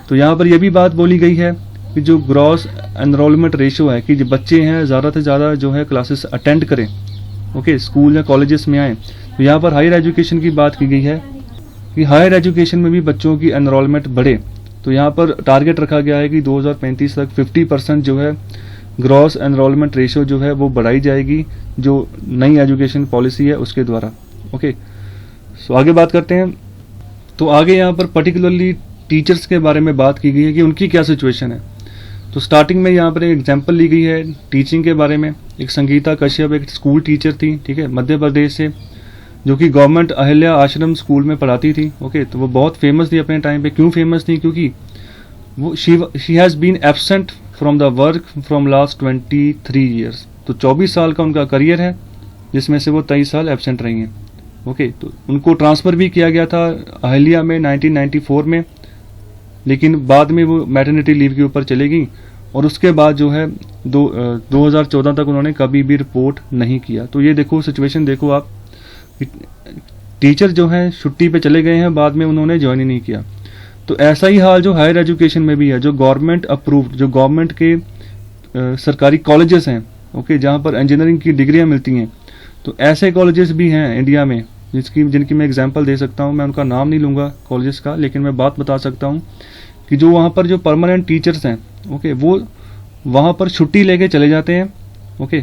तो यहाँ पर यह भी बात बोली गई है कि जो ग्रॉस एनरोलमेंट रेशियो है कि जो बच्चे हैं ज़्यादा से ज़्यादा जो है क्लासेस अटेंड करें, ओके, स्कूल या कॉलेजेस में आएँ, तो यहाँ पर हायर एजुकेशन की बात की गई है कि हायर एजुकेशन में भी बच्चों की एनरोलमेंट बढ़े। तो यहाँ पर टारगेट रखा गया है कि 2035 तक 50% जो है ग्रॉस एनरोलमेंट रेशियो जो है वो बढ़ाई जाएगी, जो नई एजुकेशन पॉलिसी है उसके द्वारा। ओके, सो आगे बात करते हैं। तो आगे यहाँ पर पर्टिकुलरली टीचर्स के बारे में बात की गई है कि उनकी क्या सिचुएशन है। तो स्टार्टिंग में यहाँ पर एक एग्जांपल ली गई है टीचिंग के बारे में। एक संगीता कश्यप एक स्कूल टीचर थी, ठीक है, मध्य प्रदेश से, जो कि गवर्नमेंट अहिल्या आश्रम स्कूल में पढ़ाती थी। ओके, तो वो बहुत फेमस थी अपने टाइम पे। क्यों फेमस थी? क्योंकि वो she has been absent from the work from last 23 years. तो 24 साल का उनका करियर है, जिसमें से वो 23 साल एब्सेंट रही हैं। ओके, तो उनको ट्रांसफ़र भी किया गया था अहिल्या में 1994 में, लेकिन बाद में वो मैटरनिटी लीव के ऊपर चली गई और उसके बाद जो है 2014 तक उन्होंने कभी भी रिपोर्ट नहीं किया। तो ये देखो सिचुएशन, देखो आप, टीचर जो हैं छुट्टी पे चले गए हैं, बाद में उन्होंने ज्वाइन ही नहीं किया। तो ऐसा ही हाल जो हायर एजुकेशन में भी है, जो गवर्नमेंट अप्रूव्ड, जो गवर्नमेंट के सरकारी कॉलेजेस हैं, ओके, जहाँ पर इंजीनियरिंग की डिग्रियाँ मिलती हैं। तो ऐसे कॉलेजेस भी हैं इंडिया में जिनकी मैं एग्जांपल दे सकता हूँ। मैं उनका नाम नहीं लूँगा कॉलेजेस का, लेकिन मैं बात बता सकता हूँ कि जो वहाँ पर जो परमानेंट टीचर्स हैं, ओके, वो वहाँ पर छुट्टी लेके चले जाते हैं। ओके,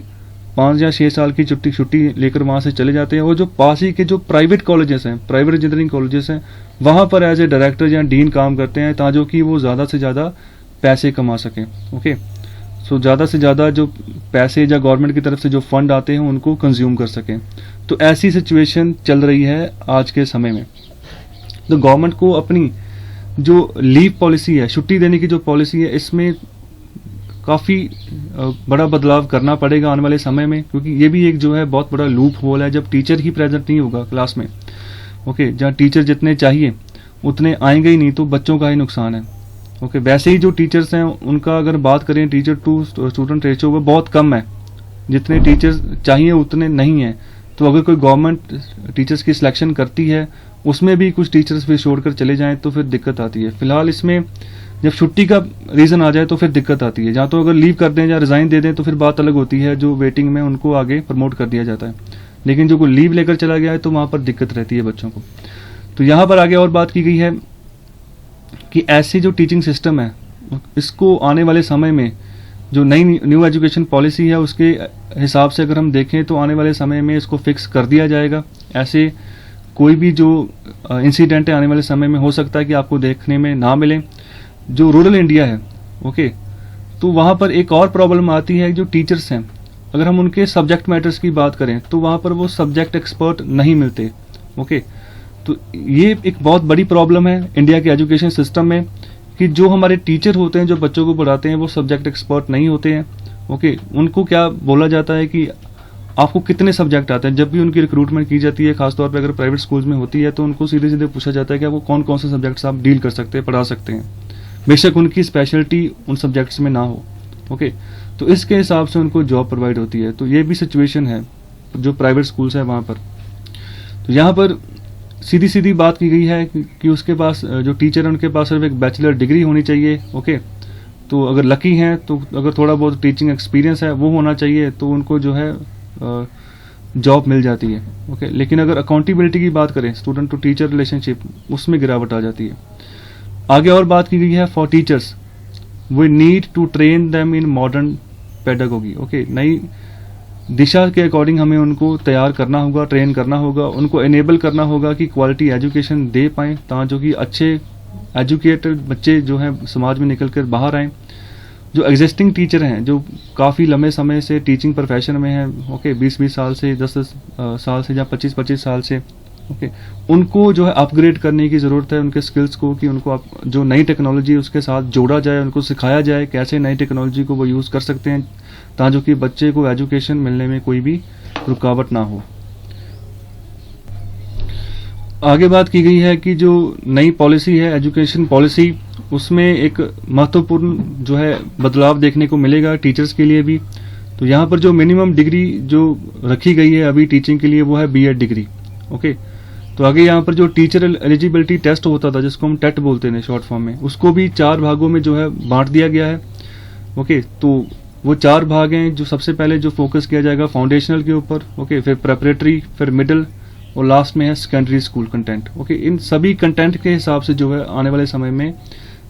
5 या 6 साल की छुट्टी लेकर वहाँ से चले जाते हैं। और जो पास ही के जो प्राइवेट कॉलेजेस हैं, प्राइवेट इंजीनियरिंग कॉलेजेस हैं, वहाँ पर एज ए डायरेक्टर या डीन काम करते हैं, ताकि कि वो ज़्यादा से ज़्यादा पैसे कमा सकें। ओके, सो ज़्यादा से ज़्यादा जो पैसे या गवर्नमेंट की तरफ से जो फंड आते हैं उनको कंज्यूम कर सकें। तो ऐसी सिचुएशन चल रही है आज के समय में। तो गवर्नमेंट को अपनी जो लीव पॉलिसी है, छुट्टी देने की जो पॉलिसी है, इसमें काफ़ी बड़ा बदलाव करना पड़ेगा आने वाले समय में, क्योंकि ये भी एक जो है बहुत बड़ा लूप होल है। जब टीचर ही प्रेजेंट नहीं होगा क्लास में, ओके, जहाँ टीचर जितने चाहिए उतने आएंगे ही नहीं, तो बच्चों का ही नुकसान है। ओके, वैसे ही जो टीचर्स हैं उनका अगर बात करें, टीचर टू स्टूडेंट रेशियो वो बहुत कम है, जितने टीचर्स चाहिए उतने नहीं हैं। तो अगर कोई गवर्नमेंट टीचर्स की सिलेक्शन करती है, उसमें भी कुछ टीचर्स फिर छोड़कर चले जाएं तो फिर दिक्कत आती है। फिलहाल इसमें जब छुट्टी का रीज़न आ जाए तो फिर दिक्कत आती है। जहाँ तो अगर लीव कर दें या रिज़ाइन दे दें तो फिर बात अलग होती है, जो वेटिंग में उनको आगे प्रमोट कर दिया जाता है। लेकिन जो कोई लीव लेकर चला गया है तो वहाँ पर दिक्कत रहती है बच्चों को। तो यहाँ पर आगे और बात की गई है कि ऐसी जो टीचिंग सिस्टम है, इसको आने वाले समय में जो नई न्यू एजुकेशन पॉलिसी है उसके हिसाब से अगर हम देखें तो आने वाले समय में इसको फिक्स कर दिया जाएगा। ऐसे कोई भी जो इंसिडेंट है आने वाले समय में हो सकता है कि आपको देखने में ना मिले। जो रूरल इंडिया है, ओके, तो वहाँ पर एक और प्रॉब्लम आती है, जो टीचर्स हैं, अगर हम उनके सब्जेक्ट मैटर्स की बात करें तो वहाँ पर वो सब्जेक्ट एक्सपर्ट नहीं मिलते। ओके, तो ये एक बहुत बड़ी प्रॉब्लम है इंडिया के एजुकेशन सिस्टम में कि जो हमारे टीचर होते हैं, जो बच्चों को पढ़ाते हैं, वो सब्जेक्ट एक्सपर्ट नहीं होते हैं। ओके, उनको क्या बोला जाता है कि आपको कितने सब्जेक्ट आते हैं। जब भी उनकी रिक्रूटमेंट की जाती है, खासतौर पर अगर प्राइवेट स्कूल्स में होती है, तो उनको सीधे सीधे पूछा जाता है कि आपको कौन कौन से सब्जेक्ट्स आप डील कर सकते हैं, पढ़ा सकते हैं, बेशक उनकी स्पेशलिटी उन सब्जेक्ट्स में ना हो। ओके, तो इसके हिसाब से उनको जॉब प्रोवाइड होती है। तो ये भी सिचुएशन है जो प्राइवेट स्कूल्स है वहाँ पर। तो यहाँ पर सीधी सीधी बात की गई है कि उसके पास जो टीचर है उनके पास सिर्फ एक बैचलर डिग्री होनी चाहिए। ओके, तो अगर लकी हैं तो अगर थोड़ा बहुत टीचिंग एक्सपीरियंस है वो होना चाहिए, तो उनको जो है जॉब मिल जाती है। ओके, लेकिन अगर अकाउंटेबिलिटी की बात करें, स्टूडेंट टू टीचर रिलेशनशिप, उसमें गिरावट आ जाती है। आगे और बात की गई है for teachers we need to train them in modern pedagogy. Okay, नई दिशा के अकॉर्डिंग हमें उनको तैयार करना होगा, ट्रेन करना होगा, उनको एनेबल करना होगा कि क्वालिटी एजुकेशन दे पाएँ, ताकि जो कि अच्छे एजुकेटेड बच्चे जो हैं समाज में निकल कर बाहर आएँ। जो एग्जिस्टिंग टीचर हैं, जो काफ़ी लंबे समय से टीचिंग प्रोफेशन में हैं, ओके, 20-20 साल से, 10 साल से या 25-25 साल से, ओके, उनको जो है अपग्रेड करने की ज़रूरत है उनके स्किल्स को, कि उनको जो नई टेक्नोलॉजी उसके साथ जोड़ा जाए, उनको सिखाया जाए कैसे नई टेक्नोलॉजी को वो यूज़ कर सकते हैं, ताकि कि बच्चे को एजुकेशन मिलने में कोई भी रुकावट ना हो। आगे बात की गई है कि जो नई पॉलिसी है, एजुकेशन पॉलिसी, उसमें एक महत्वपूर्ण जो है बदलाव देखने को मिलेगा टीचर्स के लिए भी। तो यहाँ पर जो मिनिमम डिग्री जो रखी गई है अभी टीचिंग के लिए, वो है बीएड डिग्री। ओके, तो आगे यहाँ पर जो टीचर एलिजिबिलिटी टेस्ट होता था, जिसको हम टेट बोलते हैं शॉर्ट फॉर्म में, उसको भी 4 भागों में जो है बांट दिया गया है। ओके, तो वो 4 भाग हैं। जो सबसे पहले जो फोकस किया जाएगा फाउंडेशनल के ऊपर, ओके, फिर प्रेपरेटरी, फिर मिडिल और लास्ट में है सेकेंडरी स्कूल कंटेंट। ओके, इन सभी कंटेंट के हिसाब से जो है आने वाले समय में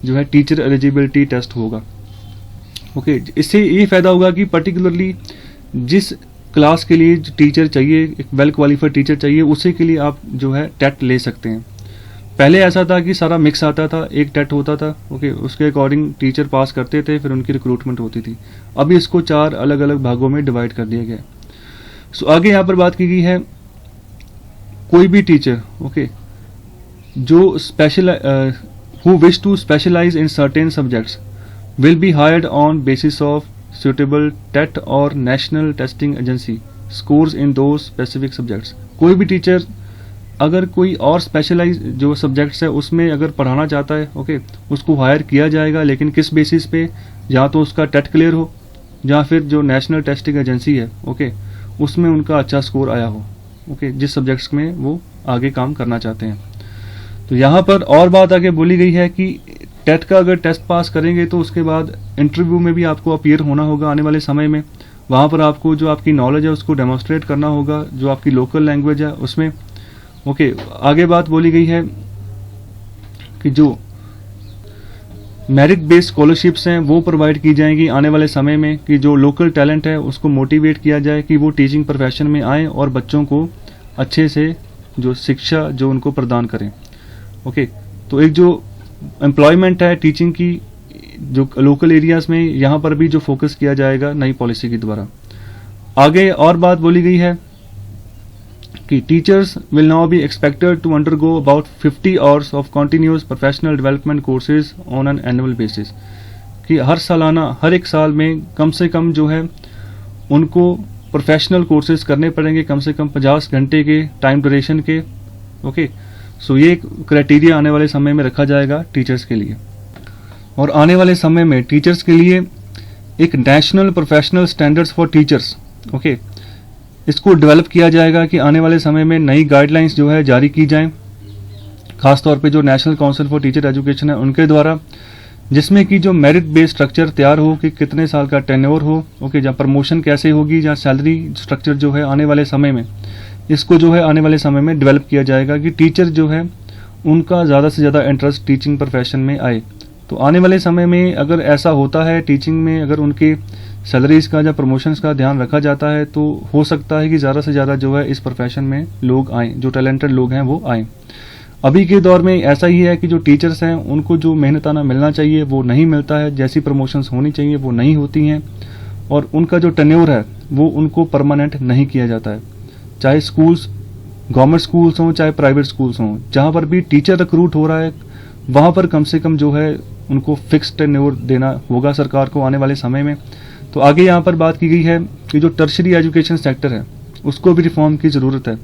जो है टीचर एलिजिबिलिटी टेस्ट होगा। ओके, इससे ये फायदा होगा कि पर्टिकुलरली जिस क्लास के लिए टीचर चाहिए, एक वेल क्वालिफाइड टीचर चाहिए, उसी के लिए आप जो है टेट ले सकते हैं। पहले ऐसा था कि सारा मिक्स आता था, एक टेट होता था। ओके, उसके अकॉर्डिंग टीचर पास करते थे, फिर उनकी रिक्रूटमेंट होती थी। अभी इसको 4 अलग अलग भागों में डिवाइड कर दिया गया। सो आगे यहाँ पर बात की गई है, कोई भी टीचर ओके जो who wish to specialize in certain subjects will be hired on basis of suitable TET or National Testing Agency scores in those specific subjects। कोई भी टीचर अगर कोई और स्पेशलाइज जो सब्जेक्ट्स है उसमें अगर पढ़ाना चाहता है, ओके, उसको हायर किया जाएगा, लेकिन किस बेसिस पे, या तो उसका टेट क्लियर हो या फिर जो नेशनल टेस्टिंग एजेंसी है ओके उसमें उनका अच्छा स्कोर आया हो, ओके, जिस सब्जेक्ट्स में वो आगे काम करना चाहते हैं। तो यहाँ पर और बात आगे बोली गई है कि टेट का अगर टेस्ट पास करेंगे तो उसके बाद इंटरव्यू में भी आपको अपीयर होना होगा आने वाले समय में। वहाँ पर आपको जो आपकी नॉलेज है उसको डेमोस्ट्रेट करना होगा, जो आपकी लोकल लैंग्वेज है उसमें। ओके, आगे बात बोली गई है कि जो मेरिट बेस्ड स्कॉलरशिप्स हैं वो प्रोवाइड की जाएंगी आने वाले समय में, कि जो लोकल टैलेंट है उसको मोटिवेट किया जाए कि वो टीचिंग प्रोफेशन में आए और बच्चों को अच्छे से जो शिक्षा जो उनको प्रदान करें। ओके, तो एक जो एम्प्लॉयमेंट है टीचिंग की जो लोकल एरियाज में, यहाँ पर भी जो फोकस किया जाएगा नई पॉलिसी के द्वारा। आगे और बात बोली गई है कि teachers will now be expected to undergo about 50 hours of continuous professional development courses on an annual basis, कि हर सालाना, हर एक साल में कम से कम जो है उनको प्रोफेशनल कोर्सेज करने पड़ेंगे, कम से कम 50 घंटे के टाइम ड्यूरेशन के। ओके, सो ये क्राइटेरिया आने वाले समय में रखा जाएगा टीचर्स के लिए। और आने वाले समय में टीचर्स के लिए एक national professional standards for teachers, okay, इसको डेवलप किया जाएगा कि आने वाले समय में नई गाइडलाइंस जो है जारी की जाएं, खासतौर पे जो national council for teacher education है उनके द्वारा, जिसमें कि जो मेरिट बेस्ड स्ट्रक्चर तैयार हो कि कितने साल का टेन्योर हो, ओके, जहाँ प्रमोशन कैसे होगी, जहाँ सैलरी स्ट्रक्चर जो है आने वाले समय में, इसको जो है आने वाले समय में डेवलप किया जाएगा कि टीचर जो है उनका ज़्यादा से ज़्यादा इंटरेस्ट टीचिंग प्रोफेशन में आए। तो आने वाले समय में अगर ऐसा होता है टीचिंग में, अगर उनके सैलरीज का या प्रमोशंस का ध्यान रखा जाता है, तो हो सकता है कि ज़्यादा से ज़्यादा जो है इस प्रोफेशन में लोग आएँ, जो टैलेंटेड लोग हैं वो आएँ। अभी के दौर में ऐसा ही है कि जो टीचर्स हैं उनको जो मेहनताना मिलना चाहिए वो नहीं मिलता है, जैसी प्रमोशंस होनी चाहिए वो नहीं होती हैं, और उनका जो टेन्योर है वो उनको परमानेंट नहीं किया जाता है। चाहे स्कूल्स, गवर्नमेंट स्कूल्स हों चाहे प्राइवेट स्कूल्स हों, जहाँ पर भी टीचर रिक्रूट हो रहा है वहाँ पर कम से कम जो है उनको फिक्स टेन्योर देना होगा सरकार को आने वाले समय में। तो आगे यहाँ पर बात की गई है कि जो टर्शरी एजुकेशन सेक्टर है उसको भी रिफॉर्म की ज़रूरत है।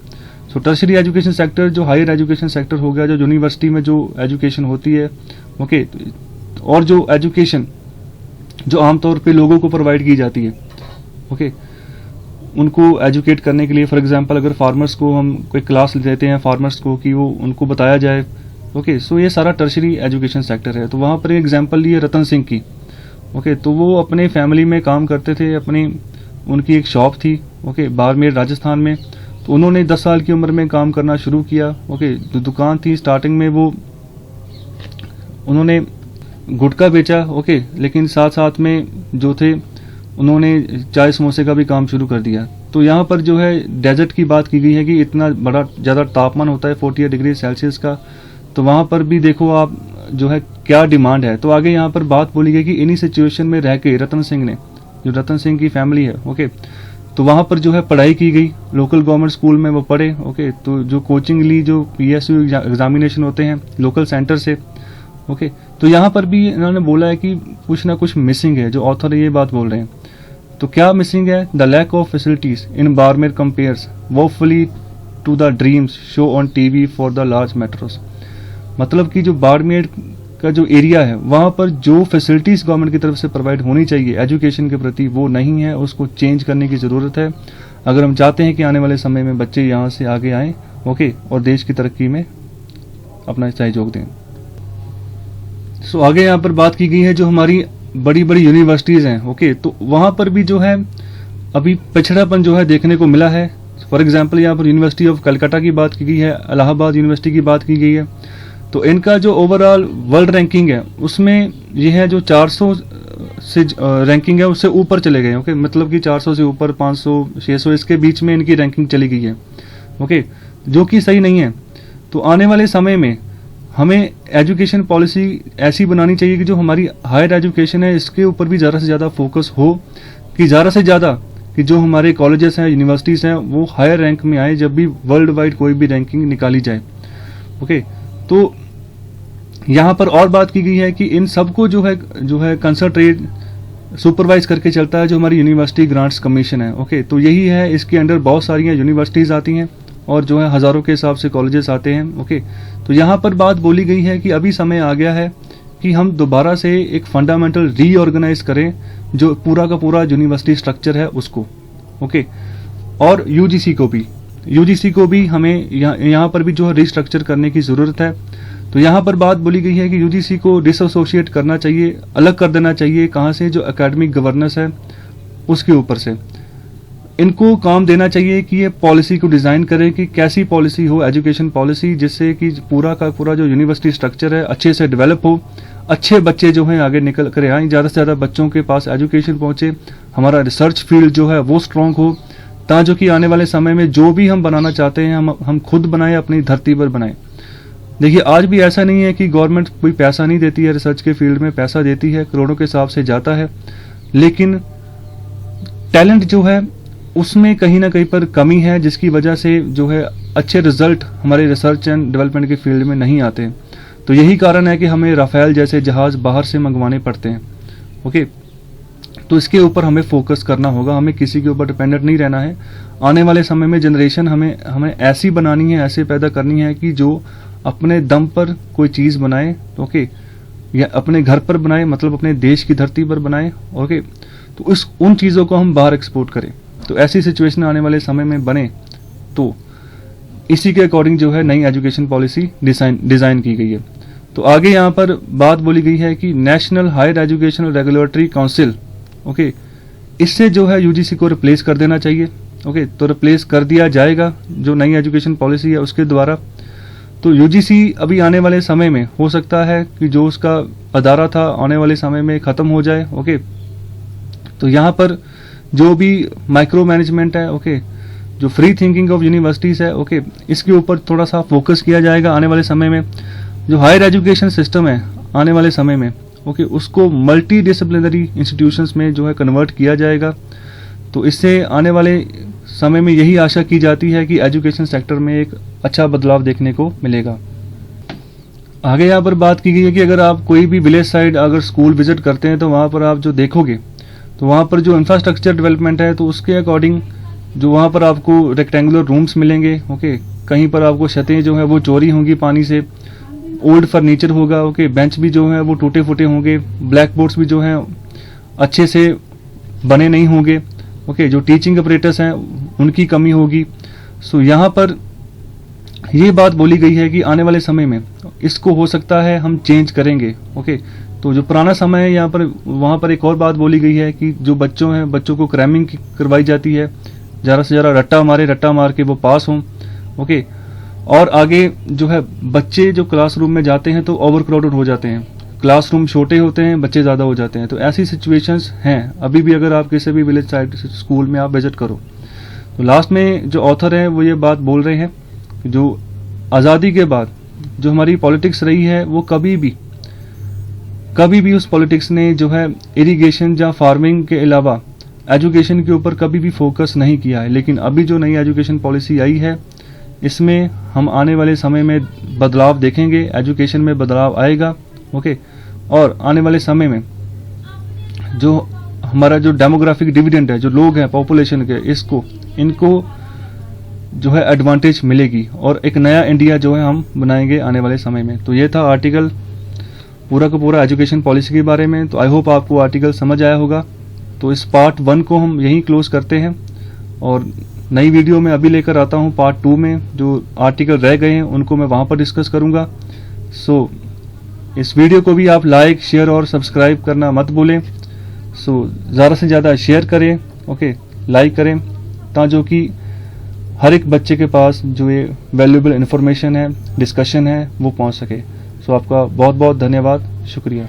सो टर्शरी एजुकेशन सेक्टर जो हायर एजुकेशन सेक्टर हो गया, जो यूनिवर्सिटी में जो एजुकेशन होती है, ओके, और जो एजुकेशन जो आमतौर पे लोगों को प्रोवाइड की जाती है, ओके, उनको एजुकेट करने के लिए, फॉर एग्जांपल अगर फार्मर्स को हम कोई क्लास देते हैं फार्मर्स को कि वो उनको बताया जाए, ओके, सो ये सारा टर्शरी एजुकेशन सेक्टर है। तो वहाँ पर एक एग्जांपल लिए रतन सिंह की, ओके, तो वो अपने फैमिली में काम करते थे, उनकी एक शॉप थी, ओके, बाड़मेर राजस्थान में। तो उन्होंने 10 साल की उम्र में काम करना शुरू किया, ओके, जो दुकान थी स्टार्टिंग में वो उन्होंने गुटखा बेचा, ओके, लेकिन साथ साथ में जो थे उन्होंने चाय समोसे का भी काम शुरू कर दिया। तो यहाँ पर जो है डेजर्ट की बात की गई है कि इतना बड़ा ज़्यादा तापमान होता है 48 डिग्री सेल्सियस का, तो वहाँ पर भी देखो आप जो है क्या डिमांड है। तो आगे यहाँ पर बात बोली गई कि इन्हीं सिचुएशन में रह के रतन सिंह ने, जो रतन सिंह की फैमिली है, ओके, तो वहाँ पर जो है पढ़ाई की गई, लोकल गवर्नमेंट स्कूल में वो पढ़े, ओके, तो जो कोचिंग ली, जो PSU एग्जामिनेशन होते हैं लोकल सेंटर से, ओके, तो यहाँ पर भी इन्होंने बोला है कि कुछ ना कुछ मिसिंग है, जो ऑथर ये बात बोल रहे हैं। तो क्या मिसिंग है? The lack of facilities in Barmer compares woefully to the dreams show on TV for the large metros. मतलब कि जो बाड़मेर का जो एरिया है वहाँ पर जो फैसिलिटीज गवर्नमेंट की तरफ से प्रोवाइड होनी चाहिए एजुकेशन के प्रति वो नहीं है, उसको चेंज करने की ज़रूरत है अगर हम चाहते हैं कि आने वाले समय में बच्चे यहाँ से आगे आएँ, ओके, और देश की तरक्की में अपना सहयोग दें। सो आगे यहाँ पर बात की गई है जो हमारी बड़ी बड़ी यूनिवर्सिटीज़ हैं, ओके, तो वहाँ पर भी जो है अभी पिछड़ापन जो है देखने को मिला है। फॉर एग्जांपल यहाँ पर यूनिवर्सिटी ऑफ कलकत्ता की बात की गई है, इलाहाबाद यूनिवर्सिटी की बात की गई है, तो इनका जो ओवरऑल वर्ल्ड रैंकिंग है उसमें ये है जो 400 से रैंकिंग है उससे ऊपर चले गए। ओके, मतलब कि 400 से ऊपर 500 600 इसके बीच में इनकी रैंकिंग चली गई है। ओके, जो कि सही नहीं है। तो आने वाले समय में हमें एजुकेशन पॉलिसी ऐसी बनानी चाहिए कि जो हमारी हायर एजुकेशन है इसके ऊपर भी ज़्यादा से ज़्यादा फोकस हो, कि ज़्यादा से ज़्यादा कि जो हमारे कॉलेजेस हैं, यूनिवर्सिटीज़ हैं, वो हायर रैंक में आए जब भी वर्ल्ड वाइड कोई भी रैंकिंग निकाली जाए। ओके, तो यहाँ पर और बात की गई है कि इन सबको जो है कंसंट्रेट सुपरवाइज करके चलता है जो हमारी यूनिवर्सिटी ग्रांट्स कमीशन है। ओके, तो यही है, इसके अंडर बहुत सारी यूनिवर्सिटीज़ आती हैं और जो है हज़ारों के हिसाब से कॉलेजेस आते हैं। ओके, तो यहाँ पर बात बोली गई है कि अभी समय आ गया है कि हम दोबारा से एक फंडामेंटल रीऑर्गेनाइज करें जो पूरा का पूरा यूनिवर्सिटी स्ट्रक्चर है उसको। ओके, और यूजीसी को भी हमें यहाँ पर भी जो है रिस्ट्रक्चर करने की ज़रूरत है। तो यहाँ पर बात बोली गई है कि यूजीसी को डिसोसिएट करना चाहिए, अलग कर देना चाहिए कहाँ से, जो एकेडमिक गवर्नेंस है उसके ऊपर से। इनको काम देना चाहिए कि ये पॉलिसी को डिज़ाइन करें कि कैसी पॉलिसी हो, एजुकेशन पॉलिसी, जिससे कि पूरा का पूरा जो यूनिवर्सिटी स्ट्रक्चर है अच्छे से डेवलप हो, अच्छे बच्चे जो हैं आगे निकल कर आएँ, ज़्यादा से ज़्यादा बच्चों के पास एजुकेशन पहुँचे, हमारा रिसर्च फील्ड जो है वो स्ट्रॉन्ग हो, ताकि कि आने वाले समय में जो भी हम बनाना चाहते हैं हम खुद बनाएं, अपनी धरती पर बनाएं। देखिए, आज भी ऐसा नहीं है कि गवर्नमेंट कोई पैसा नहीं देती है, रिसर्च के फील्ड में पैसा देती है, करोड़ों के हिसाब से जाता है, लेकिन टैलेंट जो है उसमें कहीं ना कहीं पर कमी है, जिसकी वजह से जो है अच्छे रिजल्ट हमारे रिसर्च एंड डेवलपमेंट के फील्ड में नहीं आते। तो यही कारण है कि हमें राफेल जैसे जहाज़ बाहर से मंगवाने पड़ते हैं। ओके, तो इसके ऊपर हमें फोकस करना होगा, हमें किसी के ऊपर डिपेंडेंट नहीं रहना है। आने वाले समय में जनरेशन हमें ऐसी बनानी है, ऐसे पैदा करनी है कि जो अपने दम पर कोई चीज़ बनाए। ओके, या अपने घर पर बनाए, मतलब अपने देश की धरती पर बनाए। ओके, तो उन चीज़ों को हम बाहर एक्सपोर्ट करें। तो ऐसी सिचुएशन आने वाले समय में बने, तो इसी के अकॉर्डिंग जो है नई एजुकेशन पॉलिसी डिज़ाइन की गई है। तो आगे यहाँ पर बात बोली गई है कि national higher education regulatory council, okay, इससे जो है यूजीसी को रिप्लेस कर देना चाहिए। ओके, तो रिप्लेस कर दिया जाएगा जो नई एजुकेशन पॉलिसी है उसके द्वारा। तो यूजीसी अभी आने वाले समय में हो सकता है कि जो उसका अदारा था आने वाले समय में ख़त्म हो जाए। ओके, तो यहाँ पर जो भी माइक्रो मैनेजमेंट है, ओके, जो फ्री थिंकिंग ऑफ यूनिवर्सिटीज़ है, ओके, इसके ऊपर थोड़ा सा फोकस किया जाएगा आने वाले समय में। जो हायर एजुकेशन सिस्टम है आने वाले समय में, ओके, उसको मल्टी डिसिप्लिनरी इंस्टीट्यूशंस में जो है कन्वर्ट किया जाएगा। तो इससे आने वाले समय में यही आशा की जाती है कि एजुकेशन सेक्टर में एक अच्छा बदलाव देखने को मिलेगा। आगे यहाँ पर बात की गई है कि अगर आप कोई भी विलेज साइड अगर स्कूल विजिट करते हैं तो वहाँ पर आप जो देखोगे तो वहाँ पर जो इंफ्रास्ट्रक्चर डेवलपमेंट है तो उसके अकॉर्डिंग जो वहाँ पर आपको रेक्टेंगुलर रूम्स मिलेंगे। ओके, कहीं पर आपको छतें जो है वो चोरी होंगी पानी से, ओल्ड फर्नीचर होगा। ओके, बेंच भी जो है वो टूटे फूटे होंगे, ब्लैक बोर्ड्स भी जो हैं अच्छे से बने नहीं होंगे। ओके, जो टीचिंग अपरेटर्स हैं उनकी कमी होगी। सो यहाँ पर ये बात बोली गई है कि आने वाले समय में इसको हो सकता है हम चेंज करेंगे। ओके, तो जो पुराना समय है यहाँ पर वहाँ पर एक और बात बोली गई है कि जो बच्चों को क्रैमिंग करवाई जाती है, ज़्यादा से ज़्यादा रट्टा मार के वो पास हों। ओके, और आगे जो है बच्चे जो क्लासरूम में जाते हैं तो ओवर क्राउडेड हो जाते हैं, क्लासरूम छोटे होते हैं, बच्चे ज़्यादा हो जाते हैं। तो ऐसी सिचुएशंस हैं अभी भी, अगर आप किसी भी विलेज साइड स्कूल में आप विजिट करो। तो लास्ट में जो ऑथर हैं वो ये बात बोल रहे हैं कि जो आज़ादी के बाद जो हमारी पॉलिटिक्स रही है वो कभी भी उस पॉलिटिक्स ने जो है इरिगेशन या फार्मिंग के अलावा एजुकेशन के ऊपर कभी भी फोकस नहीं किया है। लेकिन अभी जो नई एजुकेशन पॉलिसी आई है इसमें हम आने वाले समय में बदलाव देखेंगे, एजुकेशन में बदलाव आएगा। ओके, और आने वाले समय में जो हमारा जो डेमोग्राफिक डिविडेंड है, जो लोग हैं पॉपुलेशन के, इनको जो है एडवांटेज मिलेगी और एक नया इंडिया जो है हम बनाएंगे आने वाले समय में। तो ये था आर्टिकल पूरा का पूरा एजुकेशन पॉलिसी के बारे में। तो आई होप आपको आर्टिकल समझ आया होगा। तो इस पार्ट 1 को हम यहीं क्लोज करते हैं और नई वीडियो में अभी लेकर आता हूं पार्ट 2 में जो आर्टिकल रह गए हैं उनको मैं वहां पर डिस्कस करूंगा। सो इस वीडियो को भी आप लाइक, शेयर और सब्सक्राइब करना मत भूलें। सो ज़्यादा से ज़्यादा शेयर करें, ओके, लाइक करें, ताकि हर एक बच्चे के पास जो ये वैल्यूएबल इन्फॉर्मेशन है, डिस्कशन है, वो पहुंच सके। सो आपका बहुत बहुत धन्यवाद, शुक्रिया।